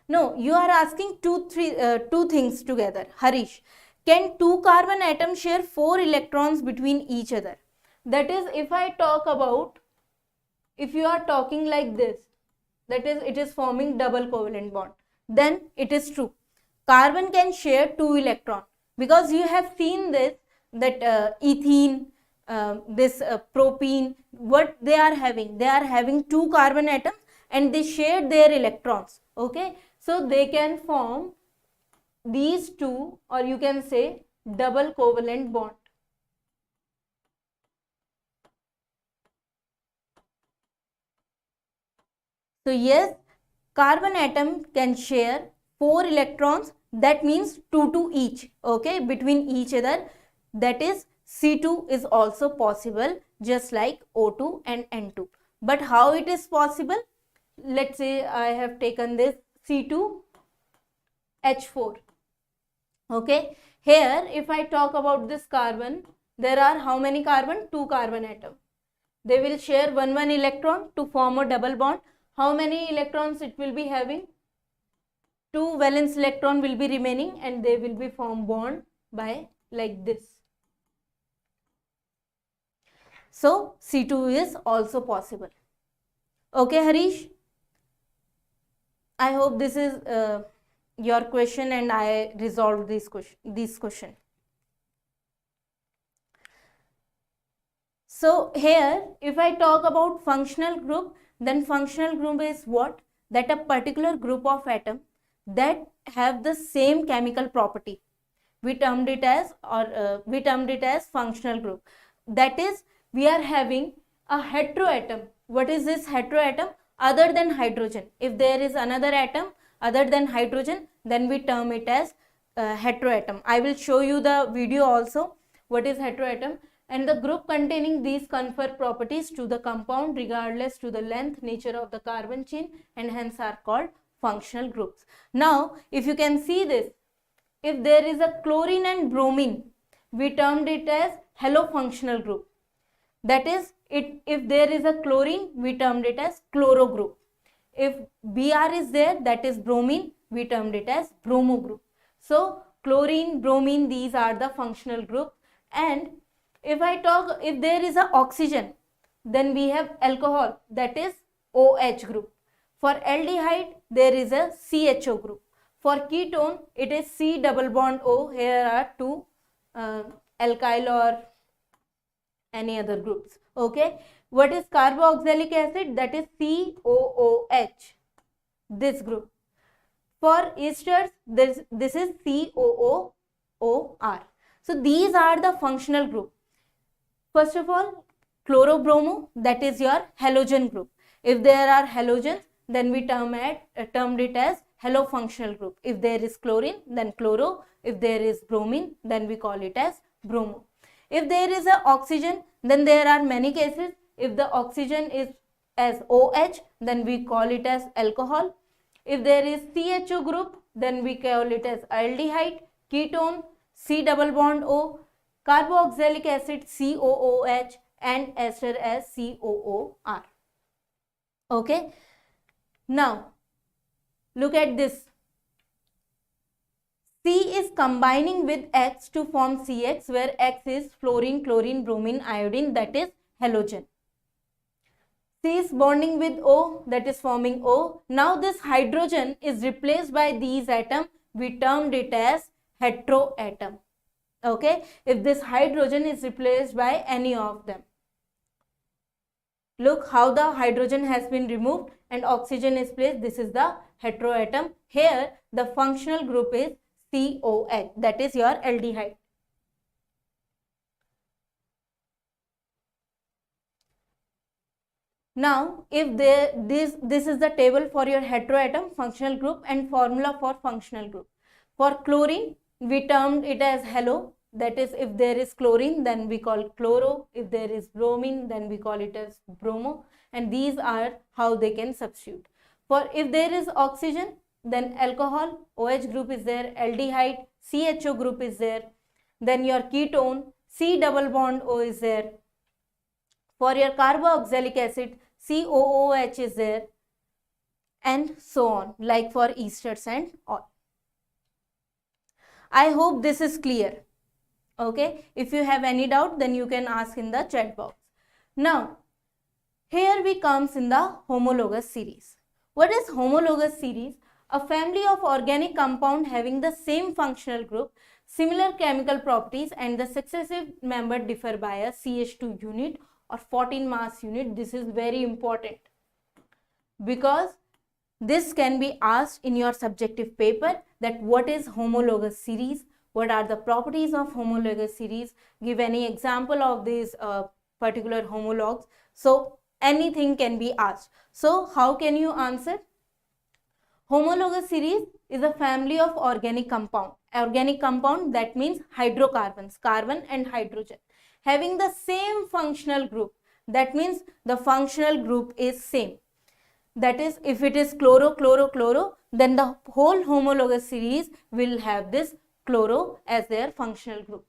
No, you are asking two things together. Harish, can two carbon atoms share 4 electrons between each other? That is, if I talk about, if you are talking like this, that is, it is forming double covalent bond, then it is true. Carbon can share 2 electrons, because you have seen this, that ethene, this propene, what they are having? They are having 2 carbon atoms and they share their electrons. Okay, so they can form these two, or you can say double covalent bond. So yes, carbon atom can share 4 electrons, that means 2 to each, okay, between each other. That is, C2 is also possible, just like O2 and N2. But how it is possible? Let's say I have taken this C2H4. Okay, here if I talk about this carbon, there are how many carbon? 2 carbon atom. They will share one electron to form a double bond. How many electrons it will be having? 2 valence electron will be remaining and they will be formed bond by like this. So C2 is also possible. Okay, Harish, I hope this is your question and I resolved this question. So here, if I talk about functional group, then functional group is what? That a particular group of atoms that have the same chemical property. We termed it as, functional group. That is, we are having a heteroatom. What is this heteroatom? Other than hydrogen. If there is another atom other than hydrogen, then we term it as heteroatom. I will show you the video also what is heteroatom. And the group containing these confer properties to the compound regardless to the length, nature of the carbon chain, and hence are called functional groups. Now, if you can see this, if there is a chlorine and bromine, we termed it as halofunctional group. That is, if there is a chlorine, we termed it as chloro group. If Br is there, that is bromine, we termed it as bromo group. So, chlorine, bromine, these are the functional group. And if I talk, if there is a oxygen, then we have alcohol, that is OH group. For aldehyde, there is a CHO group. For ketone, it is C double bond O. Here are 2 alkyl or any other groups. Okay. What is carboxylic acid? That is COOH. This group. For esters, this is COOOR. So these are the functional group. First of all, chlorobromo, that is your halogen group. If there are halogens, then we termed it as halofunctional group. If there is chlorine, then chloro. If there is bromine, then we call it as bromo. If there is a oxygen, then there are many cases. If the oxygen is as OH, then we call it as alcohol. If there is CHO group, then we call it as aldehyde, ketone, C double bond O, carboxylic acid COOH, and ester as COOR. Okay. Now, look at this. C is combining with X to form CX, where X is fluorine, chlorine, bromine, iodine, that is halogen. C is bonding with O, that is forming O. Now this hydrogen is replaced by these atoms. We termed it as heteroatom. Okay, if this hydrogen is replaced by any of them. Look how the hydrogen has been removed and oxygen is placed. This is the heteroatom. Here the functional group is COH, that is your aldehyde. Now, if this is the table for your heteroatom functional group and formula for functional group. For chlorine, we termed it as halo, That is, if there is chlorine, then we call chloro. If there is bromine, then we call it as bromo. And these are how they can substitute. For if there is oxygen, then alcohol, OH group is there, aldehyde, CHO group is there. Then your ketone, C double bond O is there. For your carboxylic acid, COOH is there, and so on, like for esters and all. I hope this is clear. Okay, if you have any doubt, then you can ask in the chat box. Now, here we comes in the homologous series. What is homologous series? A family of organic compound having the same functional group, similar chemical properties, and the successive member differ by a CH2 unit or 14 mass unit. This is very important because this can be asked in your subjective paper, that what is homologous series, what are the properties of homologous series, give any example of these particular homologs. So anything can be asked. So how can you answer? Homologous series is a family of organic compound. Organic compound, that means hydrocarbons, carbon and hydrogen, having the same functional group. That means the functional group is same. That is, if it is chloro, chloro, chloro, then the whole homologous series will have this chloro as their functional group.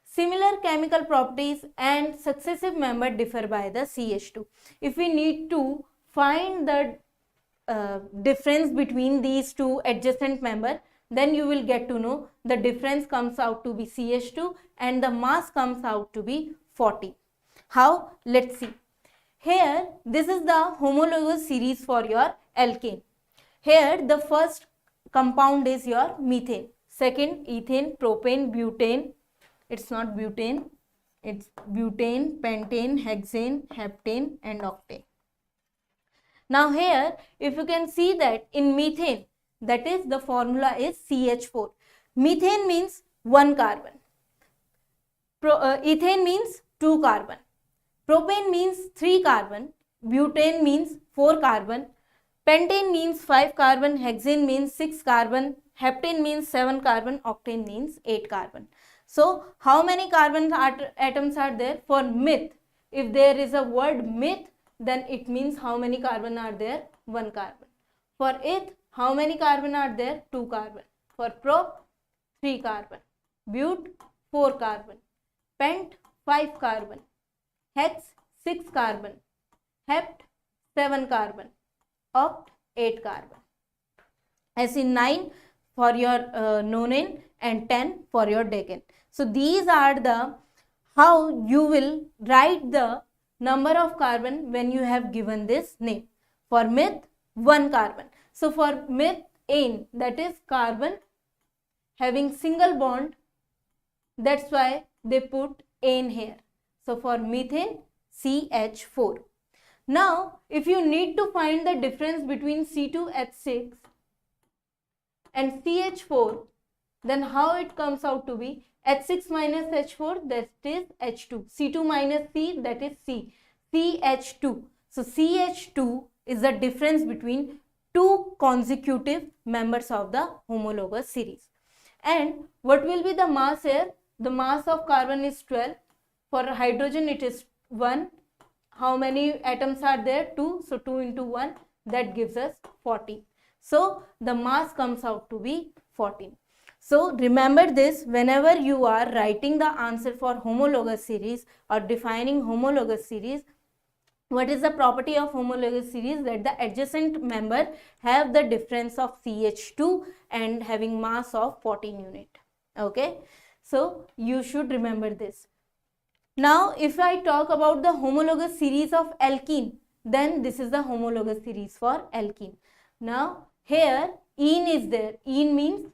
Similar chemical properties and successive member differ by the CH2. If we need to find the difference between these two adjacent member, then you will get to know the difference comes out to be CH2 and the mass comes out to be 40. How? Let's see. Here, this is the homologous series for your alkane. Here, the first compound is your methane. Second, ethane, propane, butane. It's not butane. It's butane, pentane, hexane, heptane and octane. Now here, if you can see that in methane, that is the formula is CH4. Methane means 1 carbon. Ethane means 2 carbon. Propane means 3 carbon. Butane means 4 carbon. Pentane means 5 carbon. Hexane means 6 carbon. Heptane means 7 carbon. Octane means 8 carbon. So, how many carbon atoms are there? For meth, if there is a word meth, then it means how many carbon are there? 1 carbon. For eth, how many carbon are there? 2 carbon. For prop, 3 carbon. But, 4 carbon. Pent, 5 carbon. Hex, 6 carbon. Hept, 7 carbon. Oct, 8 carbon. As in 9 for your nonane and 10 for your decane. So these are the how you will write the number of carbon when you have given this name. For meth, 1 carbon. So for methane, that is carbon having single bond, that's why they put ane here. So for methane, CH4. Now, if you need to find the difference between C2H6 and CH4, then how it comes out to be? H6 minus H4, that is H2. C2 minus C, that is C. CH2. So CH2 is the difference between two consecutive members of the homologous series. And what will be the mass here? The mass of carbon is 12. For hydrogen it is 1. How many atoms are there? 2. So 2 into 1, that gives us 40. So the mass comes out to be 14. So remember this whenever you are writing the answer for homologous series or defining homologous series. What is the property of homologous series? That the adjacent member have the difference of CH2 and having mass of 14 unit. Okay. So you should remember this. Now if I talk about the homologous series of alkene, then this is the homologous series for alkene. Now here ene is there. Ene means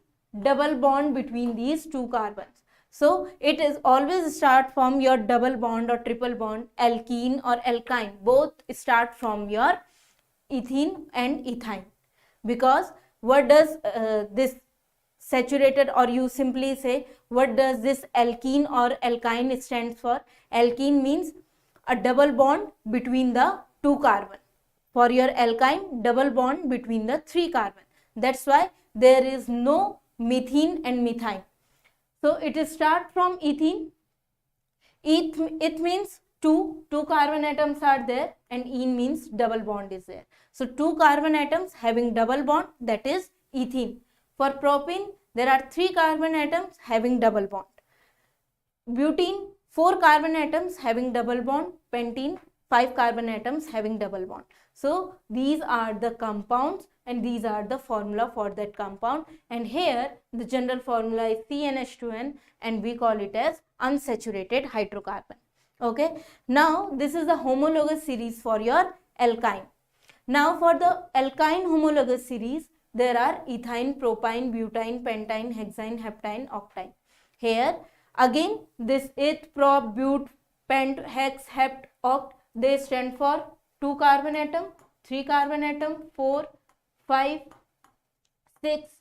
double bond between these two carbons. So it is always start from your double bond or triple bond, alkene or alkyne. Both start from your ethene and ethyne. Because what does this saturated, or you simply say what does this alkene or alkyne stands for? Alkene means a double bond between the two carbon. For your alkyne, double bond between the 3 carbon. That's why there is no methene and methine. So it starts from ethene. It means two carbon atoms are there, and ene means double bond is there. So two carbon atoms having double bond, that is ethene. For propene, there are 3 carbon atoms having double bond. Butene, 4 carbon atoms having double bond. Pentene, 5 carbon atoms having double bond. So these are the compounds and these are the formula for that compound, and here the general formula is CnH2n and we call it as unsaturated hydrocarbon. Okay, now this is the homologous series for your alkyne. Now for the alkyne homologous series, there are ethyne, propyne, butane, pentyne, hexyne, heptyne, octyne. Here again this eth, prop, but, pent, hex, hept, oct, they stand for 2 carbon atom, 3 carbon atom, 4, 5, 6,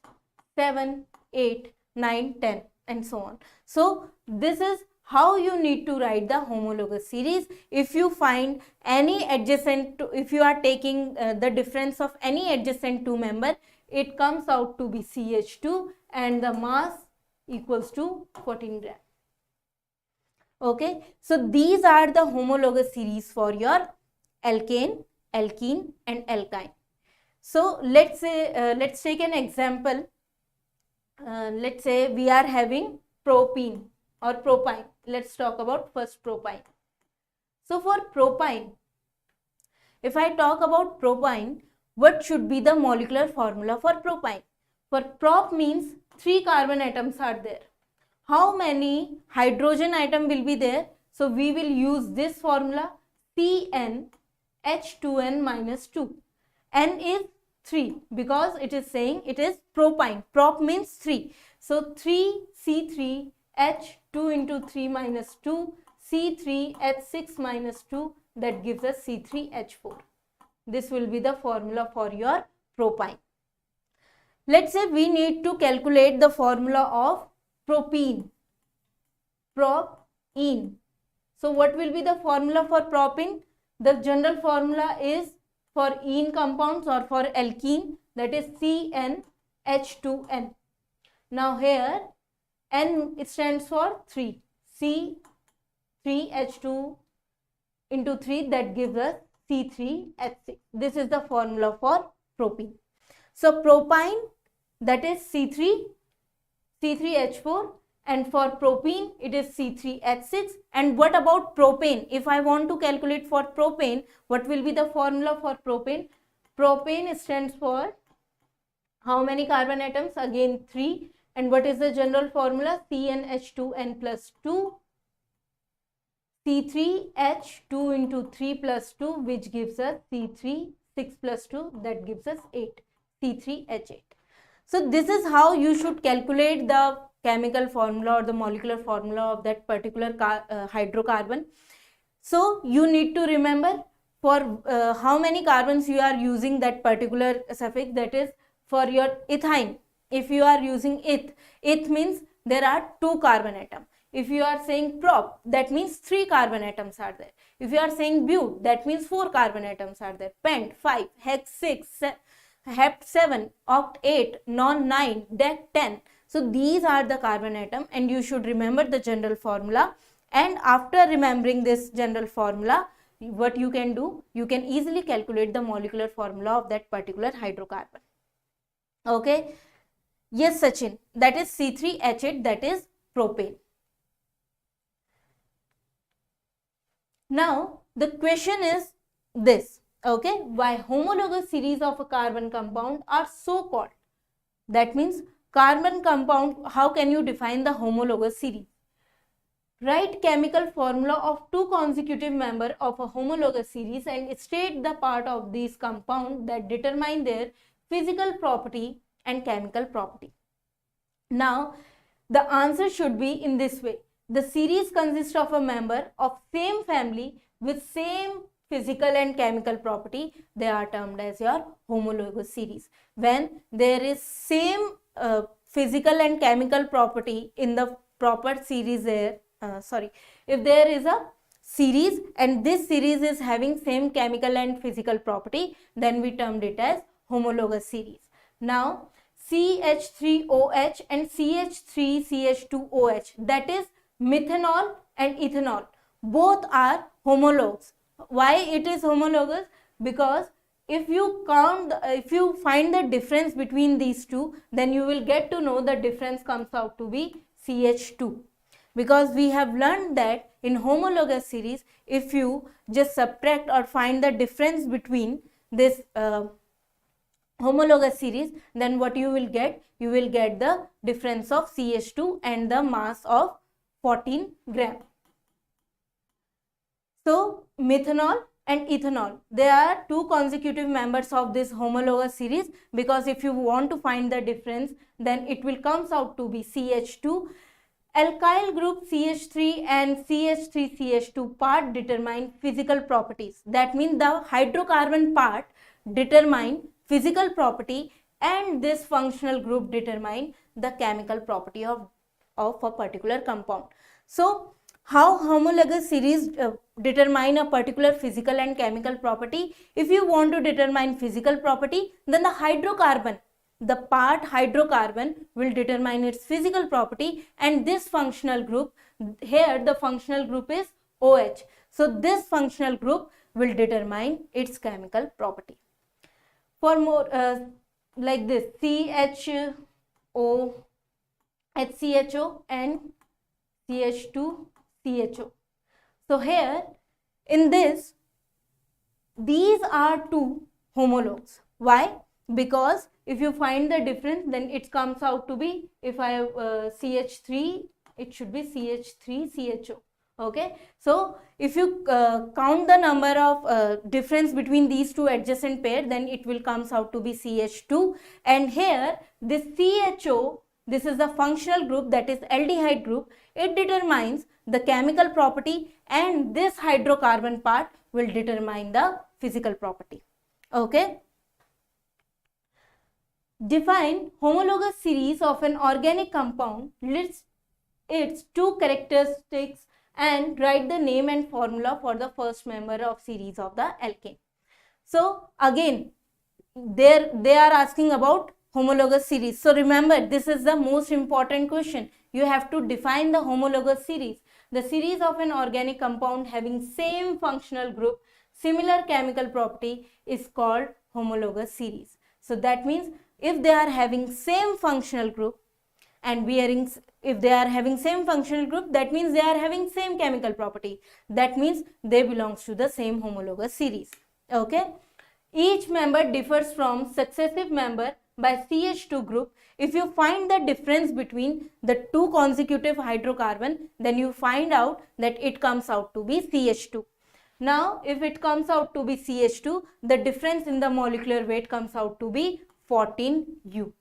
7, 8, 9, 10 and so on. So this is how you need to write the homologous series. If you find any adjacent, if you are taking the difference of any adjacent 2 member, it comes out to be CH2 and the mass equals to 14 gram. Okay, so these are the homologous series for your alkane, alkene and alkyne. So let's say let's take an example. Let's say we are having propene or propyne. Let's talk about first propyne. So for propyne, if I talk about propyne, what should be the molecular formula for propyne? For prop means 3 carbon atoms are there. How many hydrogen atom will be there? So we will use this formula, CnH2n minus 2. N is 3 because it is saying it is propyne. Prop means 3. So 3C3H2 into 3 minus 2, C3H6 minus 2, that gives us C3H4. This will be the formula for your propyne. Let's say we need to calculate the formula of propene, propene. So what will be the formula for propene? The general formula is for ene compounds or for alkene, that is CnH2n. Now here N, it stands for 3, C3H2 into 3, that gives us C3H6. This is the formula for propene. So propyne, that is C3H4, and for propene it is C3H6. And what about propane? If I want to calculate for propane, what will be the formula for propane? Propane stands for how many carbon atoms? Again 3. And what is the general formula? CnH2n plus 2, C3H2 into 3 plus 2, which gives us C3, 6 plus 2, that gives us 8, C3H8. So this is how you should calculate the chemical formula or the molecular formula of that particular hydrocarbon. So you need to remember for how many carbons you are using that particular suffix, that is for your ethyne. If you are using eth means there are 2 carbon atoms. If you are saying prop, that means 3 carbon atoms are there. If you are saying but, that means 4 carbon atoms are there. Pent 5, hex 6, hept 7, oct 8, non 9, dec 10. So these are the carbon atom and you should remember the general formula. And after remembering this general formula, what you can do, you can easily calculate the molecular formula of that particular hydrocarbon. Okay. Yes, Sachin, that is C3H8, that is propane. Now, the question is this, okay, why homologous series of a carbon compound are so called? That means carbon compound, how can you define the homologous series? Write chemical formula of 2 consecutive members of a homologous series and state the part of these compounds that determine their physical property and chemical property. Now, the answer should be in this way. The series consists of a member of same family with same physical and chemical property. They are termed as your homologous series. When there is same physical and chemical property in the proper series there, if there is a series and this series is having same chemical and physical property, then we termed it as homologous series. Now, CH3OH and CH3CH2OH, that is methanol and ethanol. Both are homologues. Why it is homologous? Because if you find the difference between these two, then you will get to know the difference comes out to be CH2. Because we have learned that in homologous series, if you just subtract or find the difference between this homologous series, then what you will get? You will get the difference of CH2 and the mass of 14 gram. So methanol and ethanol, they are two consecutive members of this homologous series, because if you want to find the difference, then it will comes out to be CH2. Alkyl group CH3 and CH3CH2 part determine physical properties. That means the hydrocarbon part determine physical property, and this functional group determine the chemical property of a particular compound. So how homologous series determine a particular physical and chemical property? If you want to determine physical property, then the hydrocarbon, the part hydrocarbon will determine its physical property, and this functional group, here the functional group is OH. So this functional group will determine its chemical property. For more like this, CHO, HCHO and CH2CHO. So here in this, these are two homologues. Why? Because if you find the difference, then it comes out to be, if I have CH3, it should be CH3CHO. Okay, so if you count the number of difference between these two adjacent pair, then it will comes out to be CH2. And here this CHO, this is the functional group, that is aldehyde group. It determines the chemical property, and this hydrocarbon part will determine the physical property. Okay. Define homologous series of an organic compound, list its two characteristics, and write the name and formula for the first member of series of the alkane. So again, they are asking about homologous series. So remember, this is the most important question. You have to define the homologous series. The series of an organic compound having same functional group, similar chemical property is called homologous series. So that means if they are having same functional group and if they are having same functional group, that means they are having same chemical property. That means they belongs to the same homologous series. Okay. Each member differs from successive member by CH2 group. If you find the difference between the two consecutive hydrocarbon, then you find out that it comes out to be CH2. Now, if it comes out to be CH2, the difference in the molecular weight comes out to be 14U.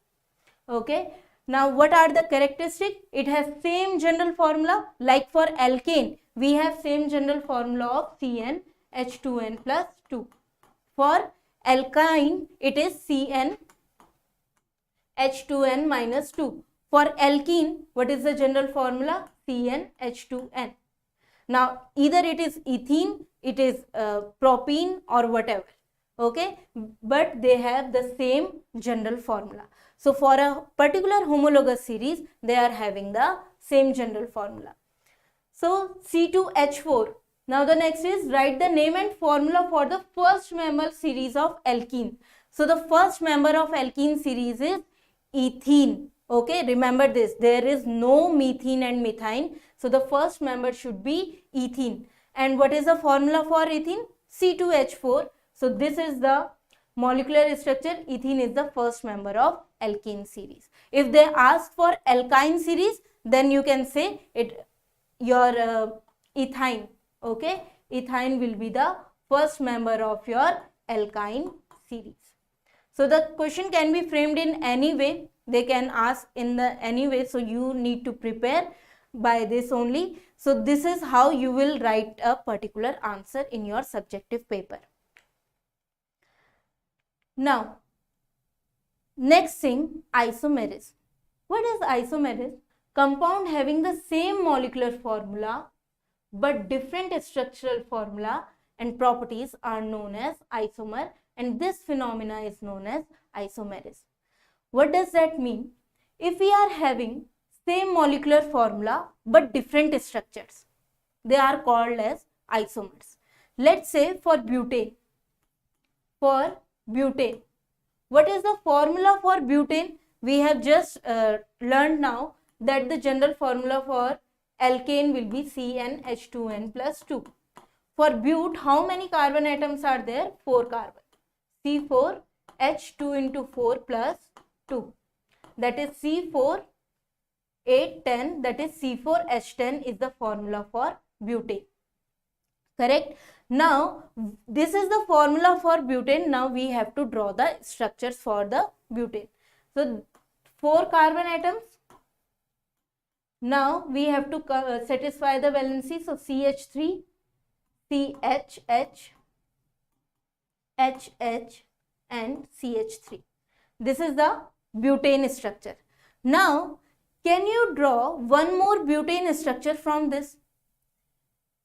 Okay. Now, what are the characteristics? It has same general formula. Like for alkane, we have same general formula of CnH2n plus 2. For alkyne, it is CnH2n minus 2. For alkene, what is the general formula? CnH2n. Now, either it is ethene, it is propene or whatever. Okay, but they have the same general formula. So for a particular homologous series, they are having the same general formula. So C2H4. Now the next is write the name and formula for the first member series of alkene. So the first member of alkene series is ethene. Okay, remember this, there is no methene and methine. So the first member should be ethene. And what is the formula for ethene? C2H4. So this is the molecular structure. Ethene is the first member of alkene series. If they ask for alkyne series, then you can say it your ethyne. Okay, ethyne will be the first member of your alkyne series. So the question can be framed in any way. They can ask in the any way. So you need to prepare by this only. So this is how you will write a particular answer in your subjective paper. Now, next thing, isomerism. What is isomerism? Compound having the same molecular formula but different structural formula and properties are known as isomer, and this phenomena is known as isomerism. What does that mean? If we are having same molecular formula but different structures, they are called as isomers. Let's say for butane. For butane, what is the formula for butane? We have just learned now that the general formula for alkane will be CnH2n plus 2. For but, how many carbon atoms are there? 4 carbon. C4H2 into 4 plus 2. That is C4 8 10, that is C4H10 is the formula for butane. Correct? Now, this is the formula for butane. Now, we have to draw the structures for the butane. So, 4 carbon atoms. Now, we have to satisfy the valency. So, CH3, CHH, HH and CH3. This is the butane structure. Now, can you draw one more butane structure from this?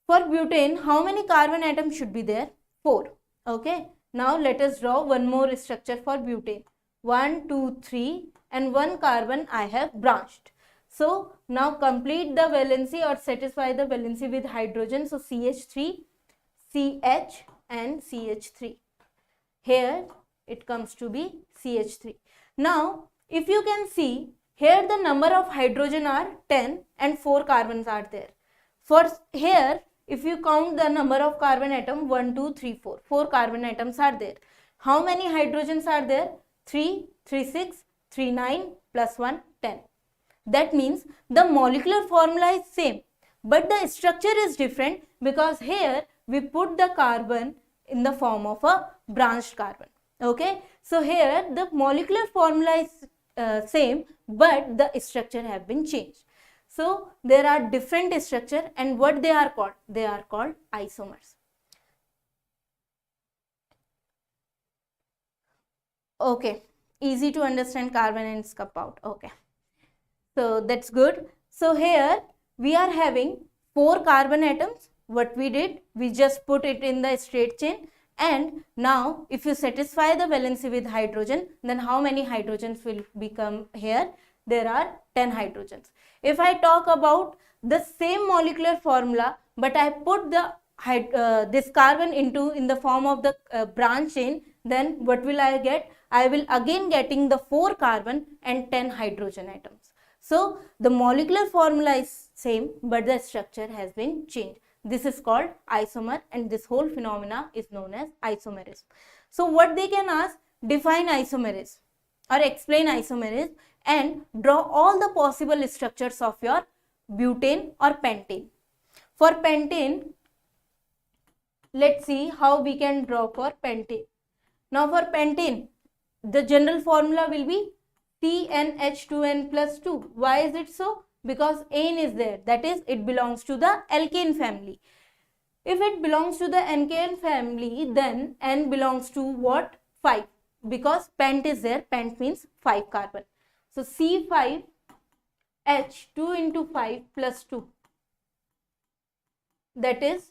For butane, how many carbon atoms should be there? 4. Okay. Now, let us draw one more structure for butane. 1, 2, 3 and 1 carbon I have branched. So, now complete the valency or satisfy the valency with hydrogen. So, CH3, CH and CH3. Here it comes to be CH3. Now, if you can see, here the number of hydrogen are 10 and 4 carbons are there. For here, if you count the number of carbon atom, 1, 2, 3, 4. 4 carbon atoms are there. How many hydrogens are there? 3, 3, 6, 3, 9 plus 1, 10. That means the molecular formula is same, but the structure is different because here we put the carbon in the form of a branched carbon. Okay. So, here the molecular formula is same, but the structure have been changed. So, there are different structure and what they are called? They are called isomers. Okay, easy to understand, carbon and scup out. Okay, so that's good. So, here we are having 4 carbon atoms. What we did? We just put it in the straight chain. And now, if you satisfy the valency with hydrogen, then how many hydrogens will become here? There are 10 hydrogens. If I talk about the same molecular formula, but I put the this carbon in the form of the branch chain, then what will I get? I will again getting the 4 carbon and 10 hydrogen atoms. So, the molecular formula is same, but the structure has been changed. This is called isomer and this whole phenomena is known as isomerism. So, what they can ask? Define isomerism or explain isomerism and draw all the possible structures of your butane or pentane. For pentane, let's see how we can draw for pentane. Now, for pentane, the general formula will be CnH2n plus 2. Why is it so? Because N is there, that is it belongs to the alkane family. If it belongs to the alkane family, then N belongs to what? 5, because pent is there, pent means 5 carbon. So, C5H2 into 5 plus 2, that is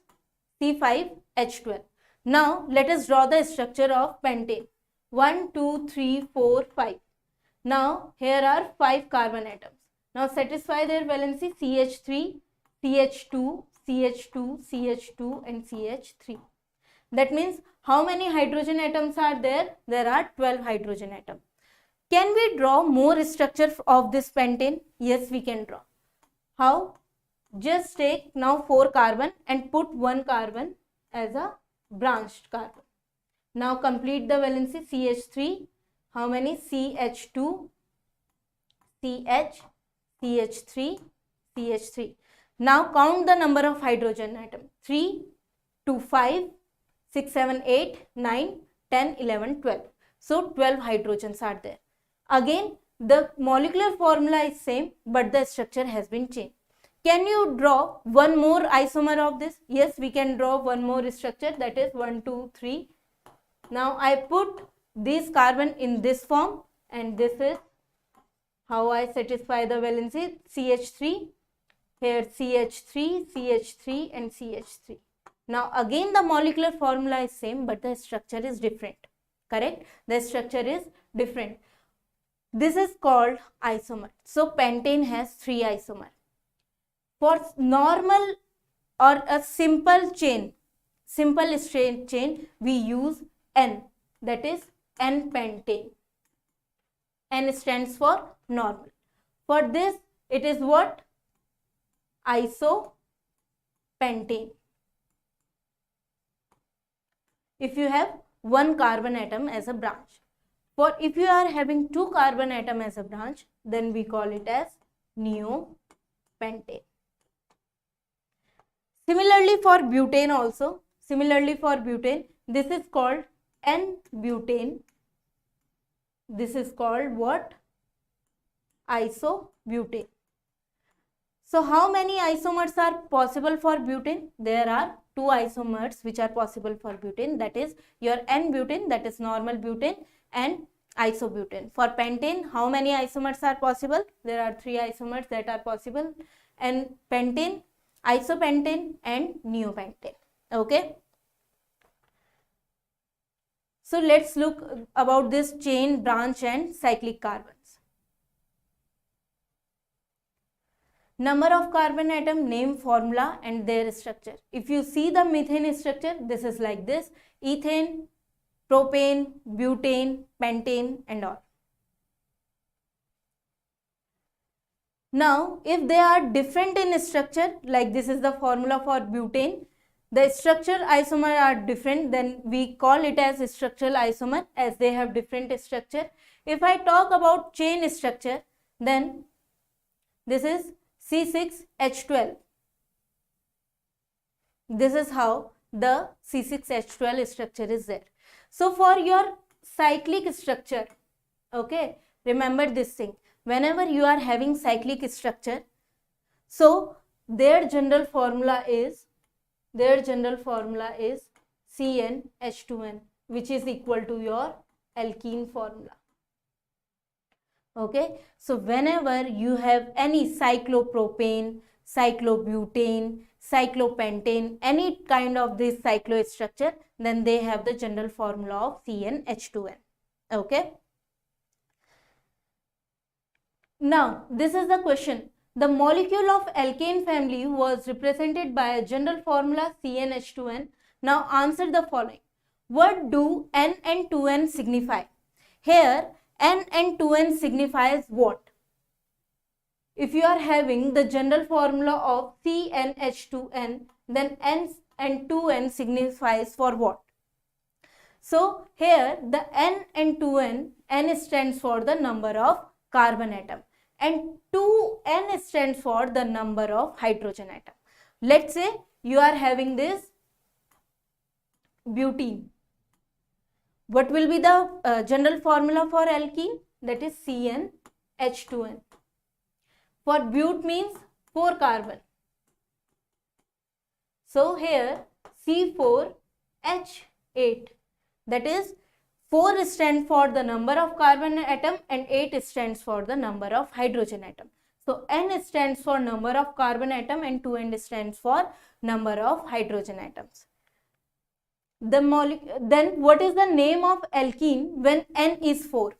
C5H12. Now, let us draw the structure of pentane. 1, 2, 3, 4, 5. Now, here are 5 carbon atoms. Now, satisfy their valency CH3, CH2, CH2, CH2 and CH3. That means how many hydrogen atoms are there? There are 12 hydrogen atoms. Can we draw more structure of this pentane? Yes, we can draw. How? Just take now 4 carbon and put 1 carbon as a branched carbon. Now, complete the valency CH3. How many? CH2, CH, CH3, CH3. Now count the number of hydrogen atoms. 3, 2, 5, 6, 7, 8, 9, 10, 11, 12. So 12 hydrogens are there. Again, the molecular formula is same, but the structure has been changed. Can you draw one more isomer of this? Yes, we can draw one more structure, that is 1, 2, 3. Now I put this carbon in this form and this is how I satisfy the valency. CH3, here CH3, CH3 and CH3. Now again the molecular formula is same, but the structure is different. Correct? The structure is different. This is called isomer. So pentane has 3 isomers. For normal or a simple chain, simple straight chain, we use N, that is N-pentane. N stands for normal. For this, it is what? Isopentane. If you have one carbon atom as a branch. For if you are having 2 carbon atom as a branch, then we call it as neopentane. Similarly for butane also, this is called N-butane. This is called what? Isobutane. So how many isomers are possible for butane? There are 2 isomers which are possible for butane, that is your N-butane, that is normal butane, and isobutane. For pentane, how many isomers are possible? There are 3 isomers that are possible, and pentane, isopentane and neopentane. Okay. So let's look about this chain, branch and cyclic carbons. Number of carbon atom, name, formula and their structure. If you see the methane structure, this is like this: ethane, propane, butane, pentane and all. Now, if they are different in structure, like this is the formula for butane, the structure isomer are different, then we call it as structural isomer as they have different structure. If I talk about chain structure, then this is C6H12. This is how the C6H12 structure is there. So for your cyclic structure, okay, remember this thing. Whenever you are having cyclic structure, so their general formula is CnH2n, which is equal to your alkene formula. Okay, so whenever you have any cyclopropane, cyclobutane, cyclopentane, any kind of this cyclo structure, then they have the general formula of CnH2n. Okay. Now, this is the question. The molecule of alkane family was represented by a general formula CnH2n. Now, answer the following. What do N and 2N signify? Here, N and 2N signifies what? If you are having the general formula of CnH2n, then N and 2N signifies for what? So, here the N and 2N, N stands for the number of carbon atom and 2N stands for the number of hydrogen atom. Let's say you are having this butene. What will be the general formula for alkene? That is CnH2n. For but means 4 carbon. So here C4H8, that is 4 stands for the number of carbon atom and 8 stands for the number of hydrogen atom. So N stands for number of carbon atom and 2N stands for number of hydrogen atoms. Then what is the name of alkene when N is 4?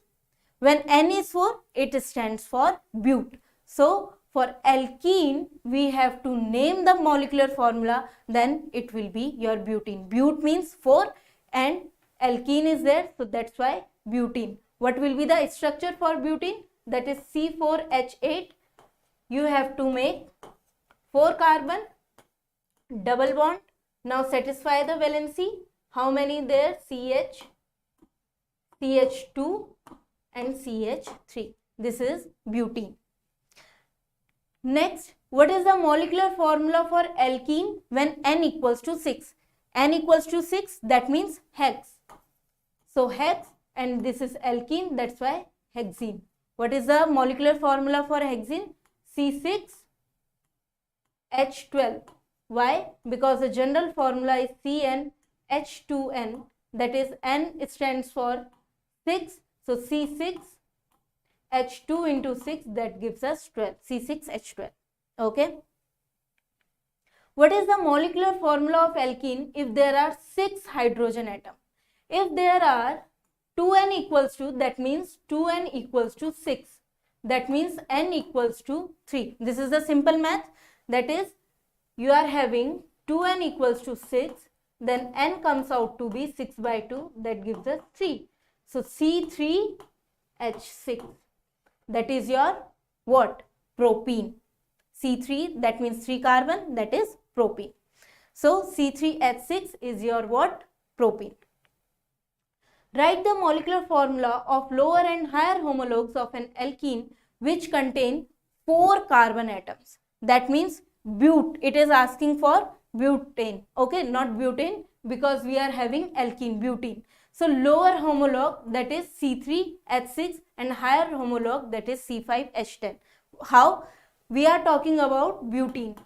When N is 4, it stands for but. So for alkene, we have to name the molecular formula, then it will be your butene. But means 4 and alkene is there, so that's why butene. What will be the structure for butene? That is C4H8. You have to make 4 carbon, double bond. Now satisfy the valency. How many there? CH, CH2 and CH3. This is butene. Next, what is the molecular formula for alkene when N equals to 6? N equals to 6, that means hex. So hex, and this is alkene, that's why hexene. What is the molecular formula for hexene? C6H12. Why? Because the general formula is CnH2n, that is N stands for 6. So C6H2 into 6, that gives us 12, C6H12. Okay. What is the molecular formula of alkene if there are 6 hydrogen atoms? If there are 2n equals to, that means 2n equals to 6. That means n equals to 3. This is the simple math. That is, you are having 2n equals to 6, then n comes out to be 6 by 2, that gives us 3. So C3H6, that is your what? Propene. C3, that means 3 carbon, that is propene. So C3H6 is your what? Propene. Write the molecular formula of lower and higher homologues of an alkene which contain 4 carbon atoms. That means but. It is asking for butane. Okay, not butane, because we are having alkene, butene. So lower homologue, that is C3H6, and higher homologue, that is C5H10. How? We are talking about butene.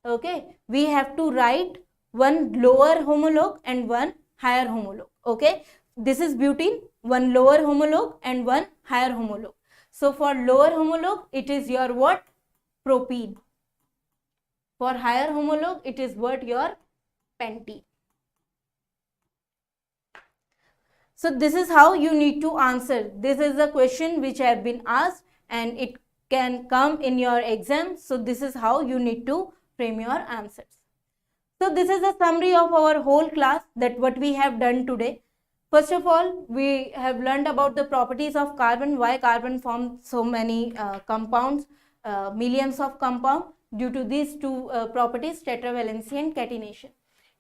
Okay, we have to write one lower homologue and one higher homologue. Okay, this is butene, one lower homologue and one higher homologue. So for lower homologue, it is your what? Propene. For higher homologue, it is what? Your pentene. So this is how you need to answer. This is the question which have been asked and it can come in your exam. So this is how you need to frame your answers. So this is a summary of our whole class, that what we have done today. First of all, we have learned about the properties of carbon, why carbon forms so many compounds, millions of compounds, due to these two properties, tetravalency and catenation.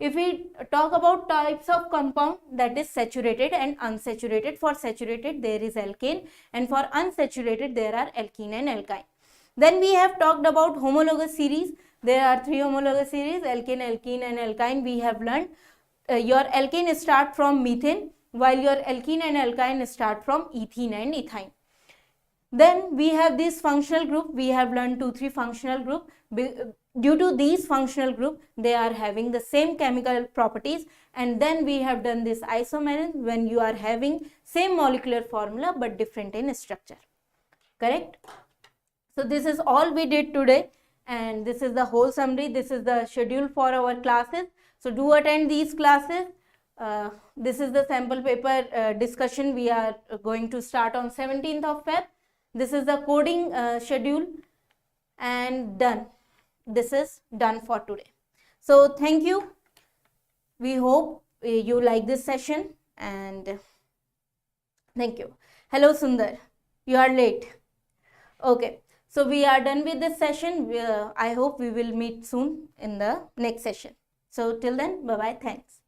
If we talk about types of compound, that is saturated and unsaturated. For saturated there is alkane, and for unsaturated there are alkene and alkyne. Then we have talked about homologous series. There are 3 homologous series, alkane, alkene and alkyne. We have learned your alkane start from methane, while your alkene and alkyne start from ethene and ethyne. Then we have this functional group. We have learned 2-3 functional group. Due to these functional group, they are having the same chemical properties. And then we have done this isomerism, when you are having same molecular formula but different in structure. Correct? So this is all we did today, and this is the whole summary. This is the schedule for our classes. So do attend these classes. This is the sample paper discussion. We are going to start on 17th of Feb. This is the coding schedule, and done. This is done for today. So thank you. We hope you like this session, and thank you. Hello Sundar, you are late. Okay, so we are done with this session. I hope we will meet soon in the next session. So till then, bye bye, thanks.